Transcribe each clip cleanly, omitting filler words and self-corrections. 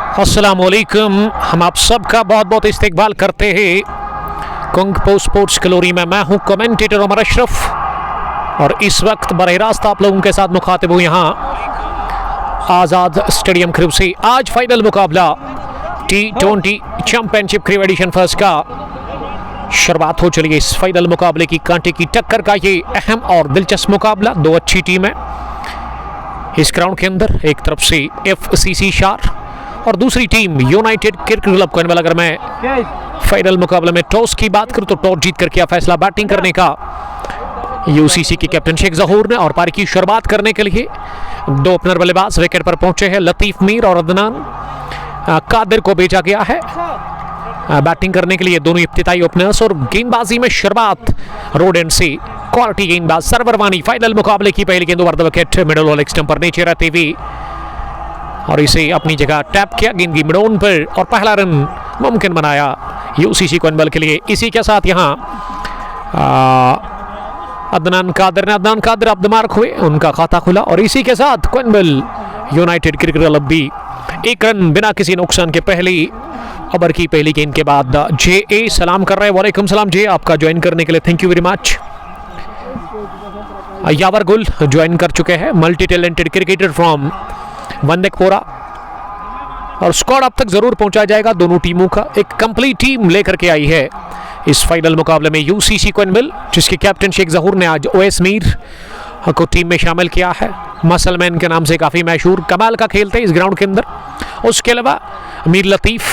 अस्सलामुअलैकुम। हम आप सबका बहुत बहुत इस्तकबाल करते हैं कुंग पोस्ट स्पोर्ट्स कलोरी में। मैं हूं कमेंटेटर उमर अशरफ और इस वक्त बरह रास्त आप लोगों के साथ मुखातिब हूँ यहाँ आज़ाद स्टेडियम क्रिब से। आज फाइनल मुकाबला T20 championship crib addition first का शुरुआत हो चली है। इस फाइनल मुकाबले की कांटे की टक्कर का ये अहम और दिलचस्प मुकाबला। दो अच्छी टीम है इस ग्राउंड के अंदर। एक तरफ से FCC शार और दूसरी टीम यूनाइटेड क्रिकेट क्लब कोइनबल। अगर मैं फाइनल मुकाबले में टॉस की बात करूं तो टॉस जीत कर किया फैसला बैटिंग करने का UCC के कैप्टन शेख ज़हूर ने। और पारी की शुरुआत करने के लिए दो ओपनर बल्लेबाज विकेट पर पहुंचे हैं। लतीफ मीर और अदनान कादिर को भेजा गया है बैटिंग करने के लिए। दोनों इब्तिदाई ओपनर्स और गेंदबाजी में शुरुआत रोड एंड से क्वालिटी गेंदबाज सरवर वानी। फाइनल मुकाबले की पहली गेंद over the wicket middle leg stump पर नीचे रहते हुए और इसे अपनी जगह टैप किया गेंद की मिडोन पर और पहला रन मुमकिन बनाया UCC कोइनबल के लिए। इसी के साथ यहाँ अदनान कादिर अब द मार्क हुए, उनका खाता खुला और इसी के साथ कोइनबल यूनाइटेड क्रिकेट क्लब भी एक रन बिना किसी नुकसान के पहली ओवर की पहली गेंद के बाद JA सलाम कर रहे हैं। वालेकुम सलाम JA, आपका ज्वाइन करने के लिए थैंक यू वेरी मच। यावर गुल ज्वाइन कर चुके हैं, मल्टी टैलेंटेड क्रिकेटर फ्रॉम वंदेकपोरा। और स्क्वाड अब तक जरूर पहुंचा जाएगा। दोनों टीमों का एक कंप्लीट टीम लेकर के आई है इस फाइनल मुकाबले में UCC कोइनबल, जिसके कैप्टन शेख ज़हूर ने आज OS मीर को टीम में शामिल किया है। मसलमैन के नाम से काफ़ी मशहूर, कमाल का खेलते हैं इस ग्राउंड के अंदर। उसके अलावा मीर लतीफ़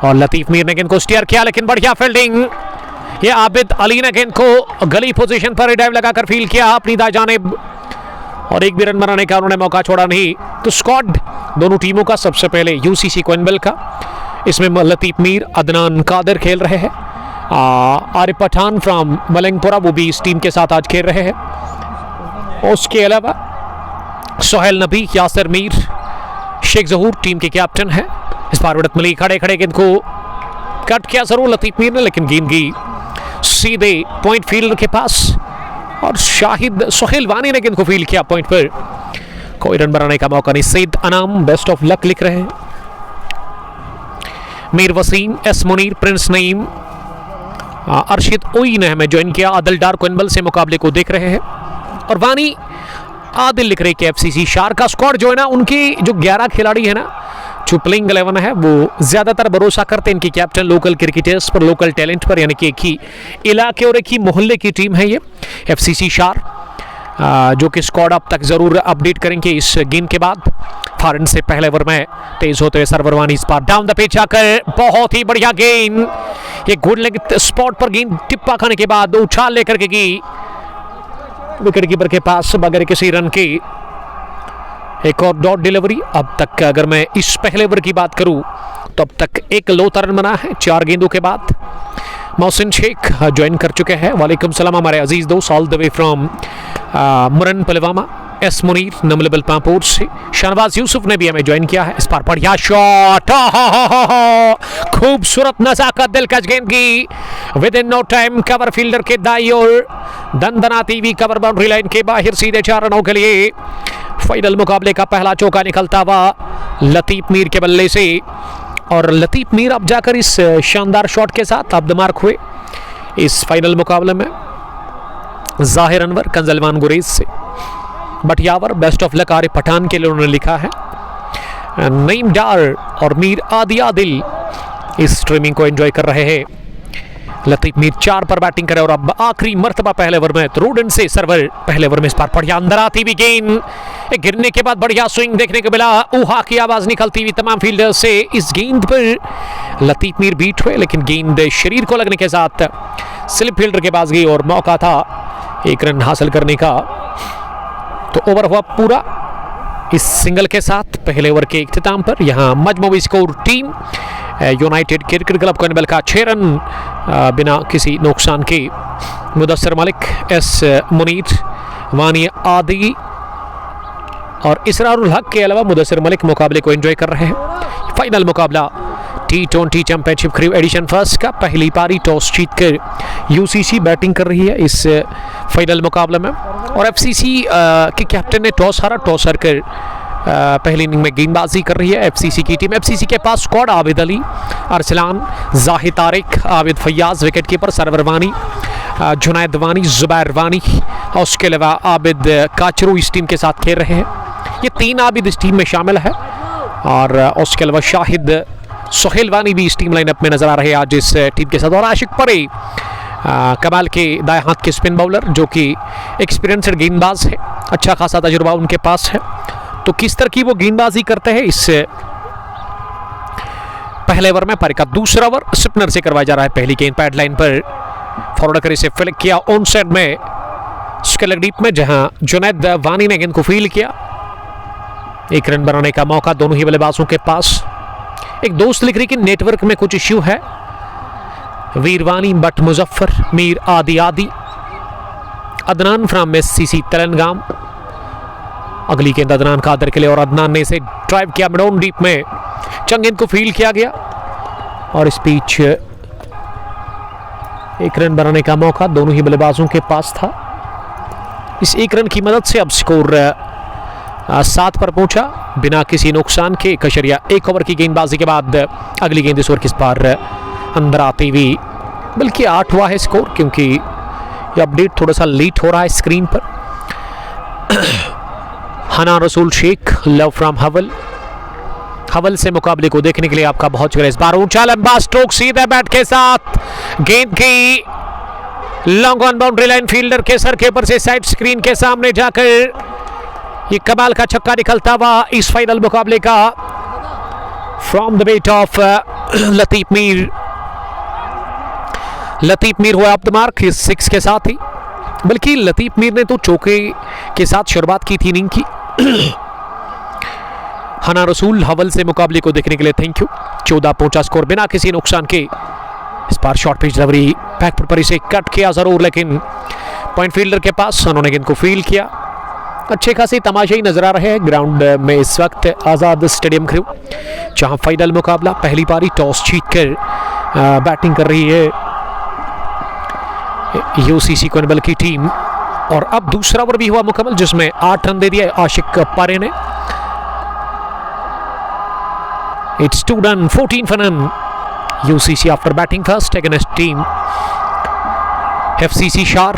और लतीफ़ मीर ने गेंद को स्टीयर किया, लेकिन बढ़िया फील्डिंग। ये आबिद अली ने गेंद को गली पोजीशन पर ड्राइव लगाकर फील्ड किया अपनी दाएं जानिब और एक भी रन बनाने का उन्होंने मौका छोड़ा नहीं। तो स्क्वाड दोनों टीमों का सबसे पहले UCC कोइनबल का, इसमें लतीफ मीर अदनान कादिर खेल रहे हैं। आरिफ पठान फ्रॉम मलंगपुरा वो भी इस टीम के साथ आज खेल रहे हैं। उसके अलावा सोहेल नबी, यासिर मीर, शेख ज़हूर टीम के कैप्टन है। इस बार विडत मिली, खड़े खड़े गेंद को कट किया जरूर लतीफ मीर ने, लेकिन गेंद की सीधे पॉइंट फील्डर के पास और शाहिद सोहेल वानी ने गेंद को फील्ड किया पॉइंट पर। कोई रन बनाने का मौका नहीं। सईद अनाम बेस्ट ऑफ लक लिख रहे हैं। मीर वसीम, S मुनीर, प्रिंस नईम, अरशद ओई ने हमें ज्वाइन किया। आदिल डार कोइनबल से मुकाबले को देख रहे हैं और वानी आदिल लिख रहे कि FCC शार का स्क्वाड जो है ना, उनकी जो 11 खिलाड़ी है ना, जो प्लेइंग 11 है, वो ज़्यादातर भरोसा करते हैं इनके कैप्टन लोकल क्रिकेटर्स पर, लोकल टैलेंट पर। यानी कि एक ही इलाके और एक ही मोहल्ले की टीम है ये FCC शार, जो कि स्क्वाड अब तक ज़रूर अपडेट करेंगे इस गेंद के बाद। फॉरन से पहले ओवर में तेज होते हुए सरवरवानी इस बार डाउन द पिच आकर बहुत ही बढ़िया गेंद, ये गुड लेग स्पॉट पर गेंद टिप्पा खाने के बाद उछाल लेकर के की विकेट कीपर के पास बगैर किसी रन के एक और डॉट डिलीवरी। अब तक अगर मैं इस पहले ओवर की बात करूं तो अब तक एक लौता रन बना है 4 गेंदों के बाद। मोहसिन शेख ज्वाइन कर चुके हैं। वालेकुम सलाम हमारे अजीज दोस्त all the way from Muran Pulwama. S Munir नमलेबल पामपुर से। शहनवाज यूसुफ ने भी हमें ज्वाइन किया है। इस पर बढ़िया शॉट, खूबसूरत नजाकत दिलकश गेंद की with in no time cover fielder के दाई और दंदनाती हुई कवर बाउंड्री लाइन के बाहर सीधे 4 रनों के लिए फाइनल मुकाबले का पहला चौका निकलता हुआ लतीफ मीर के बल्ले से। और लतीफ मीर अब जाकर इस शानदार शॉट के साथ अब द मार्क हुए इस फाइनल मुकाबले में। जाहिर अनवर कंजलवान गुरेज से। But Yawar best of luck Arif Pathan के लिए उन्होंने लिखा है। नईम डार और मीर आदिल इस स्ट्रीमिंग को एंजॉय कर रहे हैं। लतीफ मीर 4 पर बैटिंग करे और अब आखिरी मर्तबा पहले ओवर में रोडन से सर्वर पहले ओवर में इस बार बढ़िया अंदर आती हुई गेंद, गिरने के बाद बढ़िया स्विंग देखने को मिला। ऊहा की आवाज निकलती हुई तमाम फील्डर से। इस गेंद पर लतीफ मीर बीट हुए, लेकिन गेंद शरीर को लगने के साथ स्लिप फील्डर के पास गई और मौका था एक रन हासिल करने का। तो ओवर हुआ पूरा इस सिंगल के साथ पहले ओवर के इख्तिताम पर। यहाँ मजमूई score team united cricket club Koinbal का 6 रन बिना किसी नुकसान के। मुदस्सिर मलिक, S मुनीर, वानी आदि और इसरारुल हक के अलावा मुदस्सिर मलिक मुकाबले को एंजॉय कर रहे हैं। फाइनल मुकाबला T20 championship crib addition first का पहली पारी टॉस जीतकर UCC बैटिंग कर रही है इस फाइनल मुकाबले में। और FCC के कैप्टन ने टॉस हारा, टॉस हारकर पहली इनिंग में गेंदबाजी कर रही है एफसीसी की टीम। एफसीसी के पास squad Abid Ali, Arsalan, Zahid Tariq, Abid Fayaz wicket keeper, Sarwar Wani, Junaid वानी, जुबैर वानी और उसके अलावा आबिद काचरू इस टीम के साथ खेल रहे हैं। ये 3 आबिद इस टीम में शामिल है और उसके अलावा शाहिद सोहेल वानी भी इस टीम लाइनअप में नजर आ रहे हैं आज इस टीम के साथ। और आशिक परे कमाल के दाएं हाथ के स्पिन बाउलर जो कि एक्सपीरियंस्ड गेंदबाज है, अच्छा खासा तजुर्बा उनके पास है। तो किस तरह की वो गेंदबाजी करते हैं इस पहले ओवर में। पारी का दूसरा ओवर स्पिनर से करवाया जा रहा है। पहली गेंद पैड लाइन पर फॉरवर्ड करे से फ्लिक किया ऑन साइड में स्केलर डीप में, जहां जुनैद वानी ने गेंद को फील्ड किया। 1 रन बनाने का मौका दोनों ही बल्लेबाजों के पास। एक दोस्त लिख रही कि नेटवर्क में कुछ इश्यू है। वीरवानी, बट मुजफ्फर, मीर आदि आदि, अदनान फ्रॉम एससीसी तेलंगाम। अगली गेंद अदनान कादर के लिए और अदनान ने इसे ड्राइव किया मिड ऑन डीप में, चंग गेंद को फील्ड किया गया और इस बीच 1 रन बनाने का मौका दोनों ही बल्लेबाजों के पास था। इस 1 रन की मदद से अब स्कोर 7 पर पहुंचा बिना किसी नुकसान के। कशरिया 1 ओवर की गेंदबाजी के बाद अगली गेंद इस ओवर किस पार अंदर आती हुई, बल्कि 8 हुआ है स्कोर क्योंकि ये अपडेट थोड़ा सा लेट हो रहा है स्क्रीन पर। हना रसूल शेख, लव फ्रॉम हवल। हवल से मुकाबले को देखने के लिए आपका बहुत शुक्रिया। इस बार ऊंचा लंबा स्ट्रोक सीधे बैट के साथ, गेंद की long on boundary line, fielder के सर के ऊपर से साइड स्क्रीन के सामने जाकर ये कमाल का छक्का निकलता हुआ इस फाइनल मुकाबले का from the bat of Latif Mir. Latif Mir हुआ ऑफ द मार्क इस 6 के साथ ही, बल्कि लतीफ मीर ने तो चौके के साथ शुरुआत की थी इनिंग की। हना रसूल हवल से मुकाबले को देखने के लिए थैंक यू। 14 पहुंचा स्कोर बिना किसी नुकसान के। इस बार शॉर्ट पिच डिलीवरी बैकफुट पर इसे कट किया जरूर, लेकिन पॉइंट फील्डर के पास उन्होंने गेंद को फील्ड किया। अच्छे खासे तमाशे ही नजर आ रहे हैं ग्राउंड में इस वक्त आजाद स्टेडियम क्रू, जहां फाइनल मुकाबला पहली पारी टॉस जीतकर बैटिंग कर रही है यूसीसी कोनबल की टीम। और अब दूसरा ओवर भी हुआ मुकम्मल जिसमें 8 रन दे दिए आशिक पारे ने। It's 2 done, 14 for none. UCC after batting first against team FCC Shar.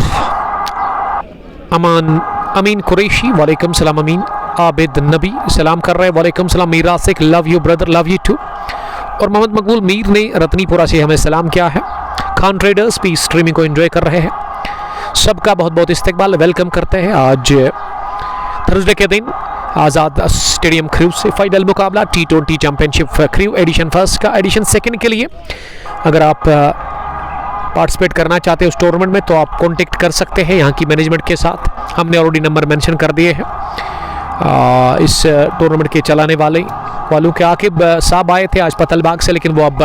अमीन कुरैशी, वालेकुम सलाम अमीन। आबिद नबी सलाम कर रहे हैं, वालेकुम सलाम। मीरा सिक, love you brother, love you too. और मोहम्मद मकबूल मीर ने रतनीपुरा से हमें सलाम किया है। खान ट्रेडर्स भी स्ट्रीमिंग को एंजॉय कर रहे हैं। सबका बहुत बहुत इस्तकबाल, वेलकम करते हैं। आज थर्सडे के दिन आज़ाद स्टेडियम क्रू से फाइनल मुकाबला T20 चैंपियनशिप क्रू एडिशन फर्स्ट का एडिशन सेकंड के लिए। अगर आप पार्टिसिपेट करना चाहते हो उस टूर्नामेंट में तो आप कांटेक्ट कर सकते हैं यहाँ की मैनेजमेंट के साथ। हमने ऑलरेडी नंबर मेंशन कर दिए हैं। इस टूर्नामेंट के चलाने वालों के आकिब साहब आए थे आज पतलबाग से, लेकिन वो अब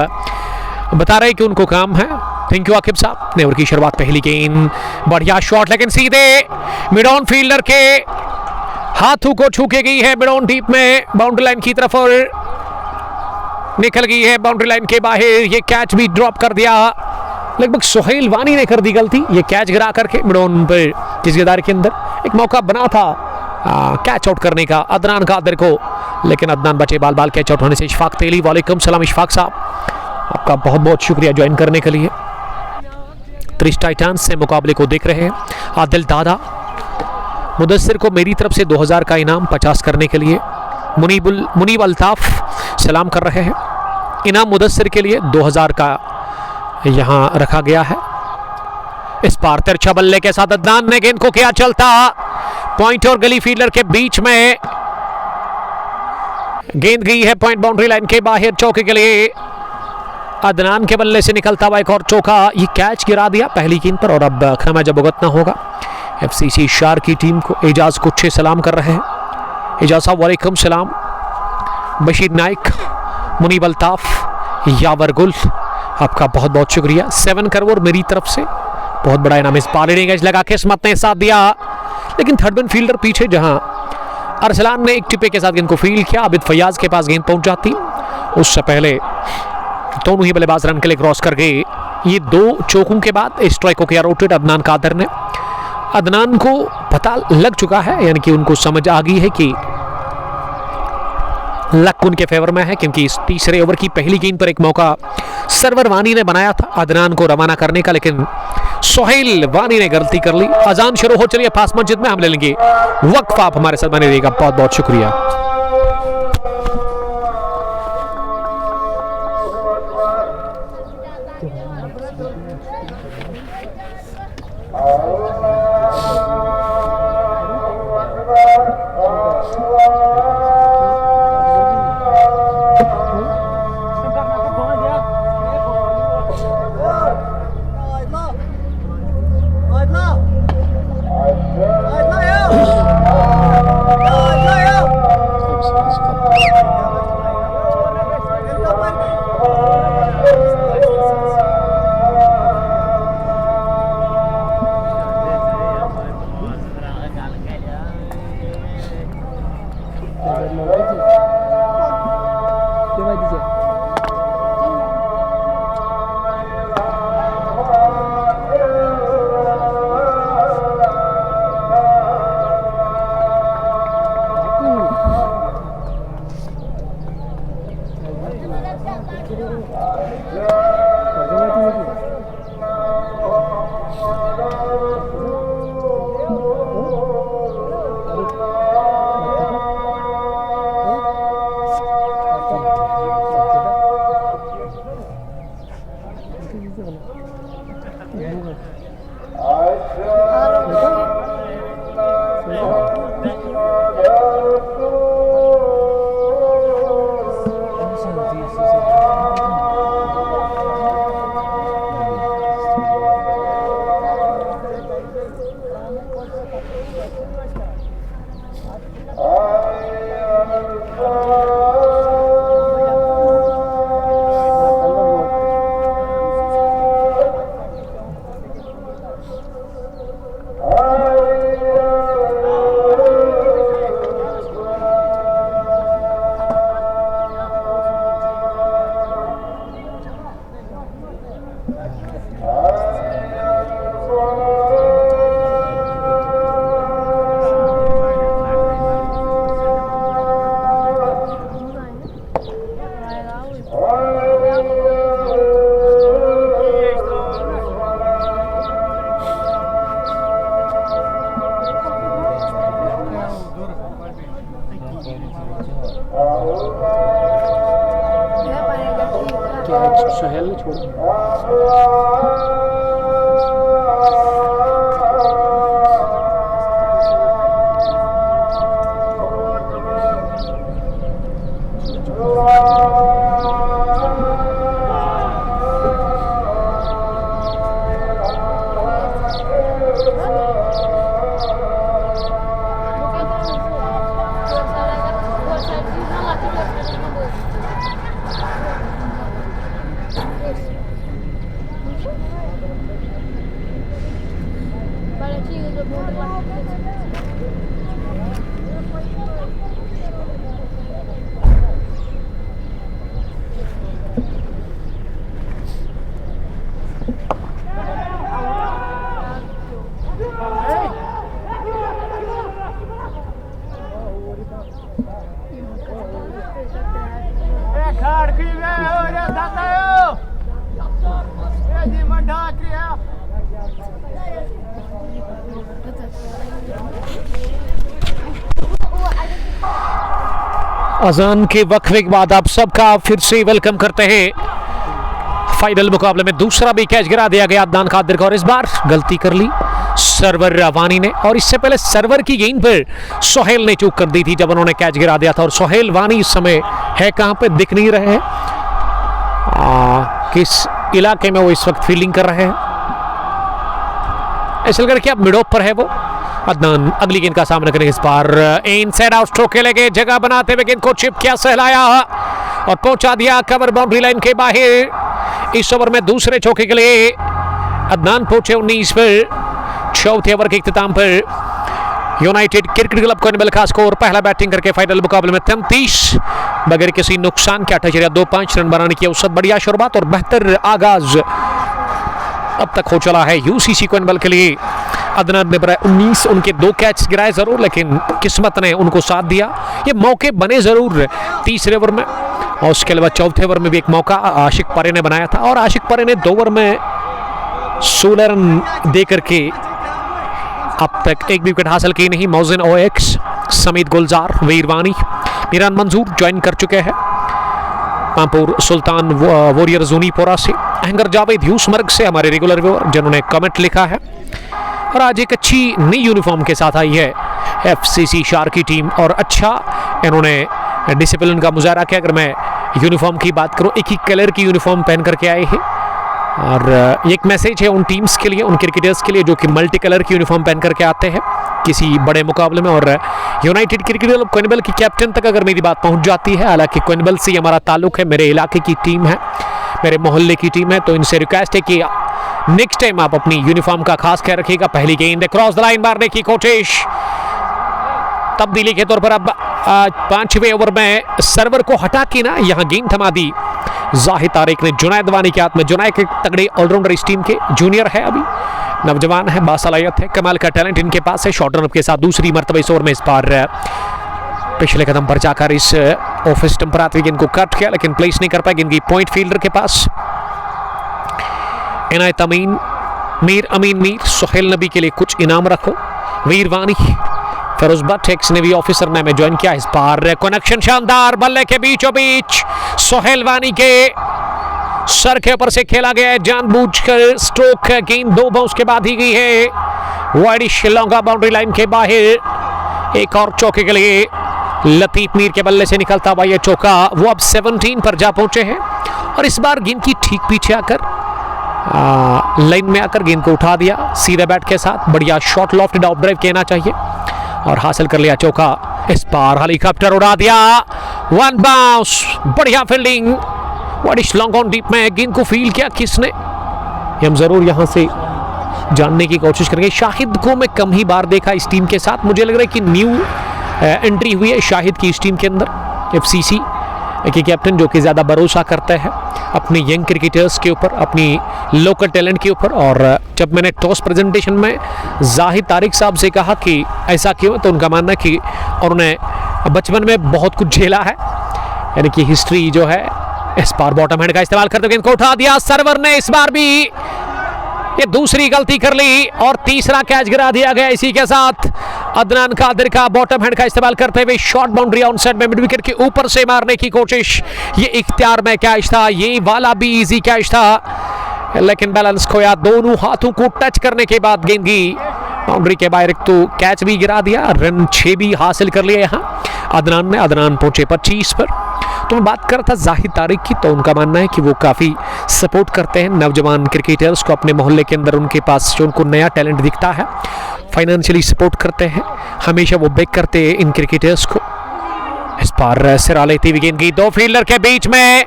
बता रहे हैं कि उनको काम है। थैंक यू आकिब साहब। ने ओवर की शुरुआत, पहली गेंद, बढ़िया शॉट लेकिन सीधे मिड ऑन फील्डर के हाथों को छू के गई है मिड ऑन डीप में बाउंड्री लाइन की तरफ और निकल गई है बाउंड्री लाइन के बाहर। ये कैच भी ड्रॉप कर दिया, लगभग सोहेल वानी ने कर दी गलती। ये कैच गिरा करके मिड ऑन पर जिसगेदार के अंदर एक मौका बना था कैच आउट करने का अदनान कादर को, लेकिन अदनान बचे बाल कैच आउट होने से। इशफाक तेली, वालेकुम सलाम इशफाक साहब, आपका बहुत बहुत शुक्रिया ज्वाइन करने के लिए। त्रिश टाइटन्स से मुकाबले को देख रहे हैं। आदिल दादा, मुदस्सिर को मेरी तरफ से 2000 का इनाम 50 करने के लिए। मुनीब अल्ताफ सलाम कर रहे हैं। इनाम मुदस्सिर के लिए 2000 का यहां रखा गया है। इस बार तिरछा बल्ले के साथ अदनान ने गेंद को किया चलता, पॉइंट और गली फील्डर के बीच में गेंद गई है पॉइंट बाउंड्री लाइन के बाहर चौके के लिए। अदनान के बल्ले से निकलता हुआ एक और चौका, ये कैच गिरा दिया पहली गेंद पर और अब खमियाजा भुगतना होगा एफसीसी शार की टीम को। एजाज कुच्छे सलाम कर रहे हैं। एजाज साहब वालेकुम सलाम। बशीर नाइक, मुनीब अल्ताफ, यावर गुल, आपका बहुत बहुत शुक्रिया। 7 करोड़ मेरी तरफ से, बहुत बड़ा इनाम। इस बार गज लगा किस्मत ने साथ दिया, लेकिन थर्ड मैन फील्डर पीछे, जहां अरसलान ने एक टिप्पे के साथ गेंद को फील्ड किया। आबिद फैयाज के पास गेंद पहुंच जाती, उससे पहले दोनों ही बल्लेबाज रन के लिए क्रॉस कर गए। ये 2 चौकों के बाद स्ट्राइक को किया रोटेट अदनान कादर ने। अदनान को पता लग चुका है, यानी कि उनको समझ आ गई है कि लक उनके फेवर में है क्योंकि इस तीसरे ओवर की पहली गेंद पर एक मौका सर्वर वानी ने बनाया था अदनान को रवाना करने का, लेकिन सोहेल वानी ने गलती कर ली। अजान शुरू हो चली है पास मस्जिद में, हम ले लेंगे वक्फ। आप हमारे साथ बने रहिएगा, बहुत बहुत शुक्रिया। सोहेल ने छोड़ा। अजान के वक्फे के बाद आप सबका फिर से वेलकम करते हैं। फाइनल मुकाबले में दूसरा भी कैच गिरा दिया गया अदनान कादिर का और इस बार गलती कर ली सर्वर वानी ने, और इससे पहले सर्वर की गेंद पर सोहेल ने चूक कर दी थी जब उन्होंने कैच गिरा दिया था। और सोहेल वानी इस समय है कहां पे दिख नहीं रहे हैं, किस इलाके में वो इस वक्त फील्डिंग कर रहे हैं। ऐसा लग रहा है कि अब मिड ऑफ पर है वो। अदनान अगली गेंद का सामना करेंगे, इस बार इनसाइड आउट स्ट्रोक खेलेंगे, जगह बनाते हुए गेंद को चिप किया, सहलाया और पहुंचा दिया कवर बाउंड्री लाइन के बाहर। इस ओवर में दूसरे चौके के लिए अदनान पहुंचे 19 पर। चौथे ओवर के इख्तिताम पर यूनाइटेड क्रिकेट क्लब को इनबल का स्कोर पहला बैटिंग करके फाइनल मुकाबले में 33 बगैर किसी नुकसान के 8.25 रन बनाने की औसत बढ़िया शुरुआत और बेहतर आगाज अब तक हो चला है यूसीसी को इनबल के लिए। अदनान ने बनाए 19, उनके 2 कैच गिराए जरूर, लेकिन किस्मत ने उनको साथ दिया। ये मौके बने जरूर तीसरे ओवर में, और उसके अलावा चौथे ओवर में भी एक मौका आशिक परे ने बनाया था, और आशिक परे ने 2 ओवर में 16 रन दे करके अब तक एक भी विकेट हासिल की नहीं। मोहसिन OX, समीत गुलजार, वीरवानी, मीरान मंजूर ज्वाइन कर चुके हैं पामपुर सुल्तान वॉरियर जूनीपोरा से। अहंगर जावेद यूसमर्ग से हमारे रेगुलर व्यूअर जिन्होंने कमेंट लिखा है। और आज एक अच्छी नई यूनिफॉर्म के साथ आई है FCC शार की टीम, और अच्छा इन्होंने डिसिप्लिन का मुजाहरा किया। अगर मैं यूनिफॉर्म की बात करूं, एक ही कलर की यूनिफॉर्म पहन करके आए हैं, और एक मैसेज है उन टीम्स के लिए, उन क्रिकेटर्स के लिए जो कि मल्टी कलर की यूनिफॉर्म पहन करके आते हैं किसी बड़े मुकाबले में। और यूनाइटेड क्रिकेट क्लब क्विनबल की कैप्टन तक अगर मेरी बात पहुंच जाती है, हालांकि क्विनबल से हमारा ताल्लुक है, मेरे इलाके की टीम है, मेरे मोहल्ले की टीम है, तो इनसे रिक्वेस्ट है कि नेक्स्ट टाइम आप अपनी यूनिफॉर्म का खास ख्याल रखिएगा। पहली गेंद क्रॉस द लाइन मारने की कोशिश, तब्दीली के तौर पर अब 5वें ओवर में सर्वर को हटा के ना यहाँ गेंद थमा दी जाहिद तारिक ने जुनैद वानी के हाथ में। जुनैद एक तगड़े ऑलराउंडर इस टीम के, जूनियर है, अभी नौजवान है, बासलाहियत है, कमाल का टैलेंट इनके पास है। शॉर्ट रन के साथ दूसरी मरतबा इस ओवर में इस बार पिछले कदम पर जाकर इस ऑफ स्टंप पर आते गेंद को कट किया, लेकिन प्लेस नहीं कर पाए। गेंद की पॉइंट फील्डर के पास इनायत अमीन, मीर अमीन मीर, सुहेल नबी के लिए कुछ इनाम रखो। Veerwani, Firoz Bhat ex navy officer ने हमें ज्वाइन किया। इस बार कनेक्शन शानदार, बल्ले के बीचों बीच सुहेल वानी के सर के ऊपर से खेला गया है, जानबूझकर स्ट्रोक। गेंद 2 बाउंस के बाद ही गई है वाइडिश लॉन्गा बाउंड्री लाइन के बाहर। एक और चौके के लिए लतीफ मीर के बल्ले से निकलता हुआ यह चौका, वो अब 17 पर जा पहुंचे हैं, और इस बार गेंद की ठीक पीछे आकर लाइन में आकर गेंद को उठा दिया सीधे बैट के साथ। बढ़िया शॉट, लॉफ्टेड आउट ड्राइव कहना चाहिए, और हासिल कर लिया चौका। इस बार हेलीकॉप्टर उड़ा दिया, 1 बाउंस, बढ़िया fielding, widish long on deep में गेंद को फील किया किसने, ये हम जरूर यहां से जानने की कोशिश करेंगे। शाहिद को मैं कम ही बार देखा इस टीम के साथ, मुझे लग रहा है कि न्यू एंट्री हुई है शाहिद की इस टीम के अंदर। FCC के कैप्टन जो कि ज़्यादा भरोसा करता है अपने यंग क्रिकेटर्स के ऊपर, अपनी लोकल टैलेंट के ऊपर। और जब मैंने टॉस प्रेजेंटेशन में जाहिद तारिक साहब से कहा कि ऐसा क्यों, तो उनका मानना है कि उन्होंने बचपन में बहुत कुछ झेला है, यानी कि हिस्ट्री जो है। इस बार बॉटम हैंड का इस्तेमाल करते हुए गेंद को उठा दिया सर्वर ने, इस बार भी ये दूसरी गलती कर ली और तीसरा कैच गिरा दिया गया। इसी के साथ अदनान कादिर का बॉटम हैंड का इस्तेमाल करते हुए शॉर्ट बाउंड्री ऑन साइड में मिड विकेट के ऊपर से मारने की कोशिश। ये इख्तियार में कैच था, ये वाला भी इजी कैच था, लेकिन बैलेंस खोया। दोनों हाथों को टच करने के बाद गेंद की बाउंड्री के बाहर, तो कैच भी गिरा दिया, रन 6 भी हासिल कर लिए यहाँ अदनान ने। अदनान पहुंचे 25 पर। तो मैं बात कर रहा था जाहिद तारिक की, तो उनका मानना है कि वो काफ़ी सपोर्ट करते हैं नौजवान क्रिकेटर्स को अपने मोहल्ले के अंदर, उनके पास जो उनको नया टैलेंट दिखता है फाइनेंशियली सपोर्ट करते हैं, हमेशा वो बैक करते हैं इन क्रिकेटर्स को। इस बार सिरा लेती हुई गेंद की 2 फील्डर के बीच में,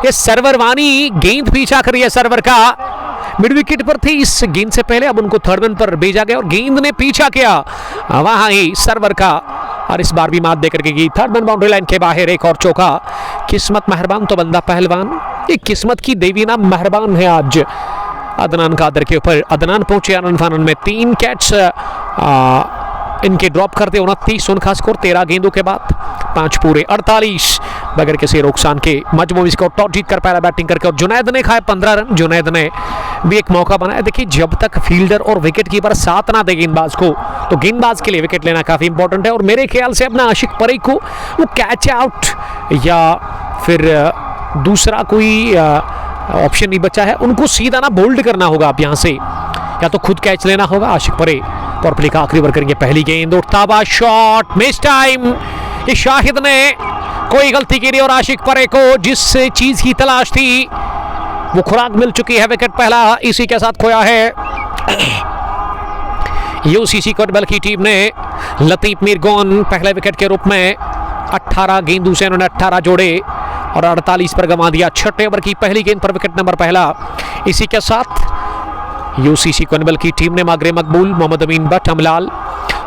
ये सर्वर वानी गेंद पीछा कर रही है सर्वर का, मिड विकेट पर थी इस गेंद से पहले, अब उनको थर्ड रन पर भेजा गया और गेंद ने पीछा किया वहां ही सर्वर का, और इस बार भी मात देकर के थर्ड रन बाउंड्री लाइन के बाहर। एक और चौका, किस्मत मेहरबान तो बंदा पहलवान, ये किस्मत की देवी ना मेहरबान है आज अदनान कादिर के ऊपर। अदनान पहुंचे रन फानन में, 3 कैच इनके ड्रॉप करते 29 रन का स्कोर 13 गेंदों के बाद, 5 पूरे 48 बगैर किसी नुकसान के। मजमूई स्कोर टॉस जीत कर पहला बैटिंग करके, और जुनैद ने खाए 15 रन। जुनैद ने भी एक मौका बनाया। देखिए, जब तक फील्डर और विकेट कीपर साथ ना दे गेंदबाज को, तो गेंदबाज के लिए विकेट लेना काफी इंपॉर्टेंट है। और मेरे ख्याल से अपना आशिक परे को वो कैच आउट या फिर दूसरा कोई ऑप्शन नहीं बचा है, उनको सीधा ना बोल्ड करना होगा आप यहाँ से, या तो खुद कैच लेना होगा। आशिक परे और प्ले का आखिरी ओवर करेंगे। पहली गेंद, उठता हुआ शॉट, मिस टाइम। ये शाहिद ने कोई गलती की नहीं, और आशिक परे को जिस चीज की तलाश थी वो खुराक मिल चुकी है। विकेट पहला इसी के साथ खोया है। यूसीसी क्विनबल की टीम ने लतीफ मीर गोन पहले विकेट के रूप में 18 गेंदों से उन्होंने 18 जोड़े और 48 पर गंवा दिया। 6 ओवर की पहली गेंद पर विकेट नंबर पहला। इसी के साथ यूसीसी क्विनबल की टीम ने मागरे मकबूल, मोहम्मद अमीन भट्ट, अमलाल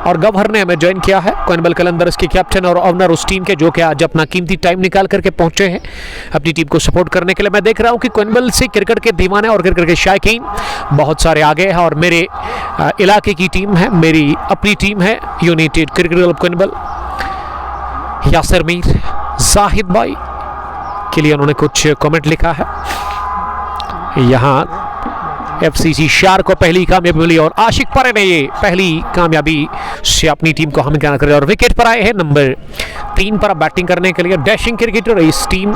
और गवर्नर ने हमें ज्वाइन किया है, कोइनबल कलंदर्स के कैप्टन और ओनर उस टीम के, जो कि आज अपना कीमती टाइम निकाल करके पहुंचे हैं अपनी टीम को सपोर्ट करने के लिए। मैं देख रहा हूं कि कोइनबल से क्रिकेट के दीवाने और क्रिकेट के शायकीन बहुत सारे आगे हैं और मेरे इलाके की टीम है, मेरी अपनी टीम है united cricket club Koinbal. Yasir Mir, Zahid भाई के लिए उन्होंने कुछ कमेंट लिखा है। यहाँ FCC शार को पहली कामयाबी मिली और आशिक परे ने ये पहली कामयाबी से अपनी टीम को हम क्या करें और विकेट पर आए हैं नंबर 3 पर बैटिंग करने के लिए डैशिंग क्रिकेटर इस टीम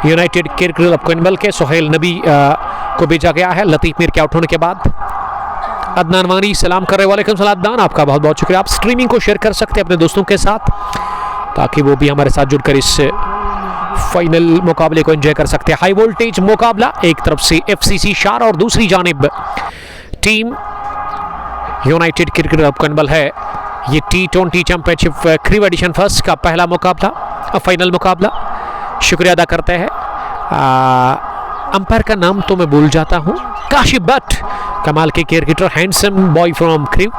यूनाइटेड क्रिकेट क्लब कोइनबल के सोहेल नबी को भेजा गया है लतीफ मीर के आउट होने के बाद। अदनान वानी सलाम कर रहे, वालेकुम सलाम अदनान, आपका बहुत बहुत शुक्रिया। आप स्ट्रीमिंग को शेयर कर सकते हैं अपने दोस्तों के साथ ताकि वो भी हमारे साथ जुड़कर इस फाइनल मुकाबले को एंजॉय कर सकते हैं। हाई वोल्टेज मुकाबला, एक तरफ से FCC शार और दूसरी जानिब टीम यूनाइटेड क्रिकेट क्लब कोइनबल है। ये T20 championship crew addition first का पहला मुकाबला, फाइनल मुकाबला। शुक्रिया अदा करते हैं, अंपायर का नाम तो मैं भूल जाता हूँ, काशिफ भट्ट, कमाल के cricketer, handsome boy from crew,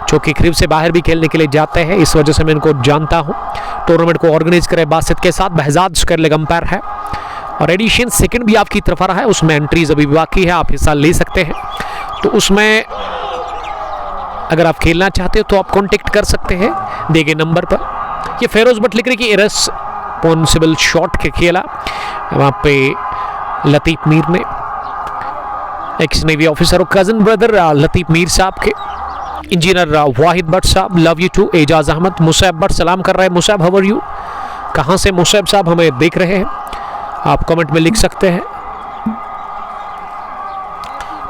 जो कि क्रीव से बाहर भी खेलने के लिए जाते हैं, इस वजह से मैं इनको जानता हूँ। टूर्नामेंट को ऑर्गेनाइज करे बासित के साथ बहजाद स्क्वायर लेग अंपायर है और एडिशन सेकंड भी आपकी तरफ आ रहा है, उसमें एंट्रीज अभी बाकी है, आप हिस्सा ले सकते हैं। तो उसमें अगर आप खेलना चाहते हो तो आप कांटेक्ट कर सकते हैं दिए गए नंबर पर। ये फेरोज भट्ट लिख रहे कि इररेस्पॉन्सिबल शॉट के खेला वहाँ पे लतीफ मीर ने, एक्स नेवी ऑफिसर और कजन ब्रदर लतीफ मीर साहब के। इंजीनियर वाहिद भट्ट साहब, love you too. Ejaz Ahmad, Musaib Bhat सलाम कर रहे हैं। मुसैब हाउ आर यू, कहाँ से मुसैब साहब हमें देख रहे हैं, आप कमेंट में लिख सकते हैं।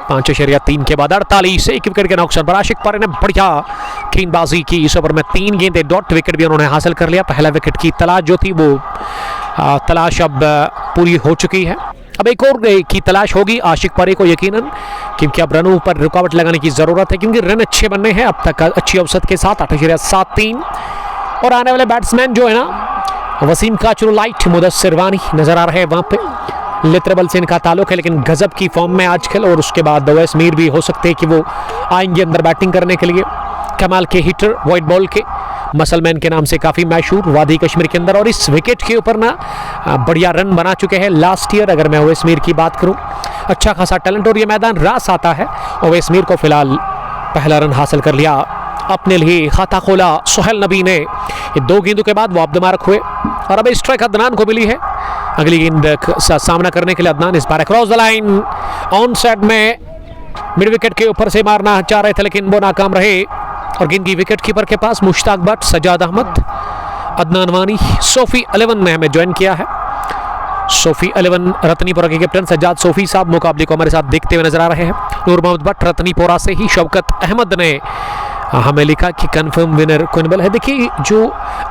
5.3 के बाद 48 एक विकेट के नुकसान पर आशिक पारे ने बढ़िया गेंदबाजी की। इस ओवर में 3 गेंदें, डॉट विकेट भी उन्होंने हासिल कर लिया। पहला विकेट की तलाश जो थी वो तलाश अब पूरी हो चुकी है, अब एक और की तलाश होगी आशिक पारे को यकीनन, क्योंकि अब रनों पर रुकावट लगाने की ज़रूरत है, क्योंकि रन अच्छे बनने हैं अब तक अच्छी औसत के साथ 8.73। और आने वाले बैट्समैन जो है ना, वसीम काचरू लाइट, मुदस्सिर वानी नजर आ रहे हैं वहाँ पे। लित्रबल से इनका ताल्लुक है लेकिन गजब की फॉर्म में आजकल, और उसके बाद अवैस मीर भी हो सकते हैं कि वो आएंगे अंदर बैटिंग करने के लिए। कमाल के हिटर, वाइट बॉल के, मसलमैन के नाम से काफ़ी मशहूर वादी कश्मीर के अंदर, और इस विकेट के ऊपर ना बढ़िया रन बना चुके हैं लास्ट ईयर। अगर मैं अवैस मीर की बात करूं, अच्छा खासा टैलेंट, और ये मैदान रास आता है। अवैस मीर को फिलहाल पहला रन हासिल कर लिया, अपने लिए खाता खोला सोहेल नबी ने। ये 2 गेंदों के बाद वो अब्दमारक हुए और अब स्ट्राइक अदनान को मिली है अगली गेंद का सामना करने के लिए। अदनान इस बार cross the line on side में मिड विकेट के ऊपर से मारना चाह रहे थे लेकिन वो नाकाम रहे, और गेंद की विकेट कीपर के पास मुश्ताक भट्ट, सजाद अहमद, अदनान वानी। सोफी 11 ने हमें ज्वाइन किया है, सोफी 11 रत्नीपुरा के कैप्टन सज्जाद सोफी साहब मुकाबले को हमारे साथ देखते हुए नजर आ रहे हैं। नूर मोहम्मद भट्ट रत्नीपुरा से ही। शौकत अहमद ने हमें लिखा कि कंफर्म विनर कोइनबल है। देखिए जो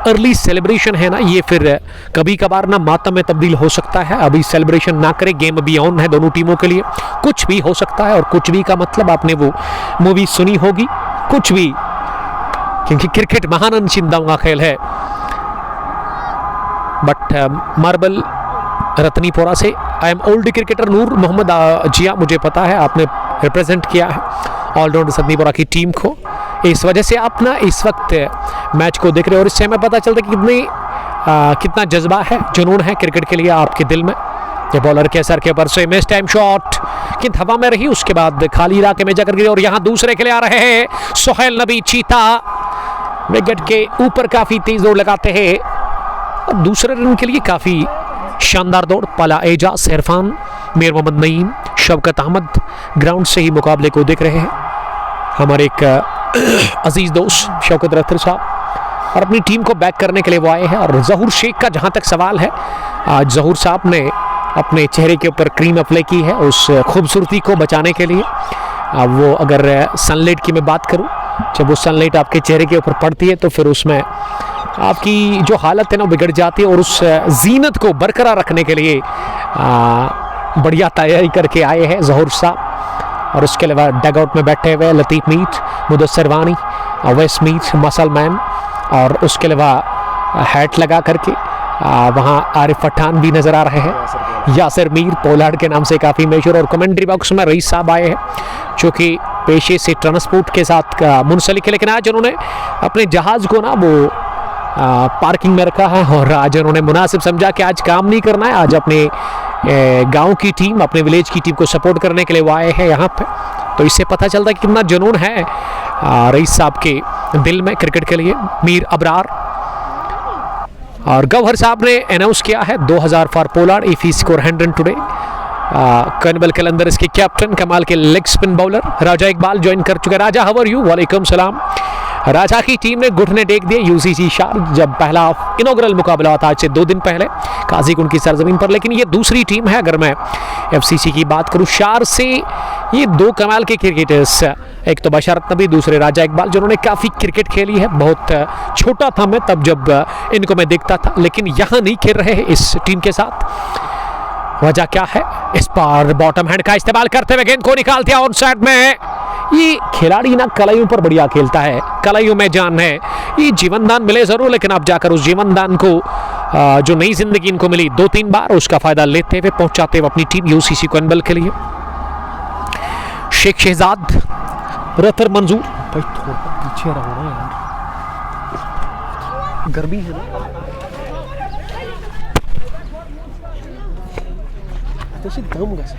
अर्ली सेलिब्रेशन है ना, ये फिर कभी कभार ना मातम में तब्दील हो सकता है। अभी सेलिब्रेशन ना करें, गेम अभी ऑन है दोनों टीमों के लिए, कुछ भी हो सकता है। और कुछ भी का मतलब आपने वो मूवी सुनी होगी, कुछ भी, क्योंकि क्रिकेट महान चिंताओं का खेल है। बट मार्बल रत्नीपुरा से आई एम ओल्ड क्रिकेटर नूर मोहम्मद जिया, मुझे पता है आपने रिप्रेजेंट किया है ऑलराउंडर रत्नीपुरा की टीम को, इस वजह से आप ना इस वक्त मैच को देख रहे हो और इससे हमें पता चलता है कि कितना जज्बा है, जुनून है क्रिकेट के लिए आपके दिल में। ये बॉलर के सर के ऊपर से मिस टाइम शॉट कि हवा में रही, उसके बाद खाली इलाके में जाकर गिरी, और यहाँ दूसरे के लिए आ रहे हैं सोहेल नबी चीता, विकेट के ऊपर काफी तेज दौड़ लगाते हैं और दूसरे रन के लिए काफी शानदार दौड़। पाला एजाज, इरफान, मीर मोहम्मद नईम, शौकत अहमद ग्राउंड से ही मुकाबले को देख रहे हैं। हमारे एक अजीज दोस्त शौकत रत्तर साहब, और अपनी टीम को बैक करने के लिए वो आए हैं। और जहूर शेख का जहां तक सवाल है, आज जहूर साहब ने अपने चेहरे के ऊपर क्रीम अप्लाई की है उस खूबसूरती को बचाने के लिए। वो अगर सनलाइट की मैं बात करूं, जब वो सनलाइट आपके चेहरे के ऊपर पड़ती है तो फिर उसमें आपकी जो हालत है ना बिगड़ जाती है, और उस जीनत को बरकरार रखने के लिए बढ़िया तैयारी करके आए हैं जहूर साहब। और उसके अलावा डग आउट में बैठे हुए लतीफ मीर, मुदस्सिर वानी, अवैस मीर, मसलमैन, और उसके अलावा हैट लगा करके वहाँ आरिफ पठान भी नज़र आ रहे हैं। यासिर मीर पोलार्ड के नाम से काफ़ी मशहूर, और कमेंट्री बॉक्स में रईस साहब आए हैं जो कि पेशे से ट्रांसपोर्ट के साथ मुंसलिक है, लेकिन आज उन्होंने अपने जहाज़ को ना वो पार्किंग में रखा है और आज उन्होंने मुनासिब समझा कि आज काम नहीं करना है, आज अपने गांव की टीम, अपने विलेज की टीम को सपोर्ट करने के लिए वो आए हैं यहाँ पे। तो इससे पता चलता है कि कितना जुनून है रईस साहब के दिल में क्रिकेट के लिए। मीर अबरार और गौहर साहब ने अनाउंस किया है 2000 for Pollard if he score 100 today. Karnabal Qalandar इसके कैप्टन, कमाल के leg spin bowler Raja Iqbal join कर चुके हैं। Raja, how are you? वालेकुम सलाम। राजा की टीम ने घुटने टेक दिए यूसीसी शार जब पहला इनॉग्रल मुकाबला था आज से 2 दिन पहले काजीकुंड की सरजमीन पर, लेकिन ये दूसरी टीम है। अगर मैं एफसीसी की बात करूं, शार से ये 2 कमाल के क्रिकेटर्स, एक तो बशारत नबी, दूसरे राजा इकबाल, जिन्होंने काफ़ी क्रिकेट खेली है। बहुत छोटा था मैं तब जब इनको मैं देखता था, लेकिन यहाँ नहीं खेल रहे इस टीम के साथ। वजह क्या है? इस पर बॉटम हैंड का इस्तेमाल करते हुए गेंद को निकालते हैं ऑन साइड में। ये खिलाड़ी ना कलाइयों पर बढ़िया खेलता है, कलाइयों में जान है। ये जीवन दान मिले जरूर, लेकिन आप जाकर उस जीवन दान को जो नई जिंदगी इनको मिली 2-3 बार, उसका फायदा लेते हुए पहुंचाते हुए अपनी टीम यूसीसी कर्नबल के लिए। शेख शहजाद, रतर मंजूर, भाई थोड़ा पीछे रहो ना यार, गर्मी है ना। तशी दम कसा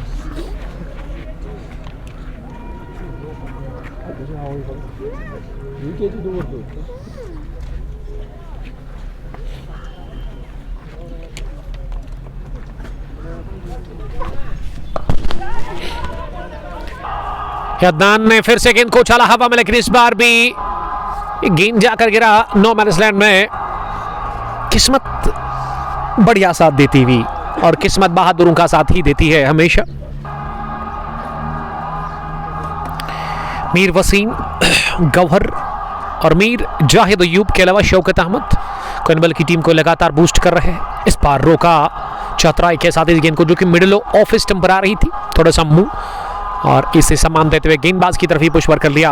अदनान ने फिर से गेंद को उछाला हवा में, लेकिन इस बार भी गेंद जाकर गिरा नो मैन लैंड में। किस्मत बढ़िया साथ देती हुई, और किस्मत बहादुरों का साथ ही देती है हमेशा। मीर वसीम, गौहर और मीर जाहिद अयूब के अलावा शौकत अहमद कर्नबल की टीम को लगातार बूस्ट कर रहे हैं। इस बार रोका चतुराई के साथ इस गेंद को, जो कि मिडिल ऑफ स्टंप पर आ रही थी, थोड़ा सा मुंह, और इसे सम्मान देते हुए गेंदबाज की तरफ ही पुशवर कर लिया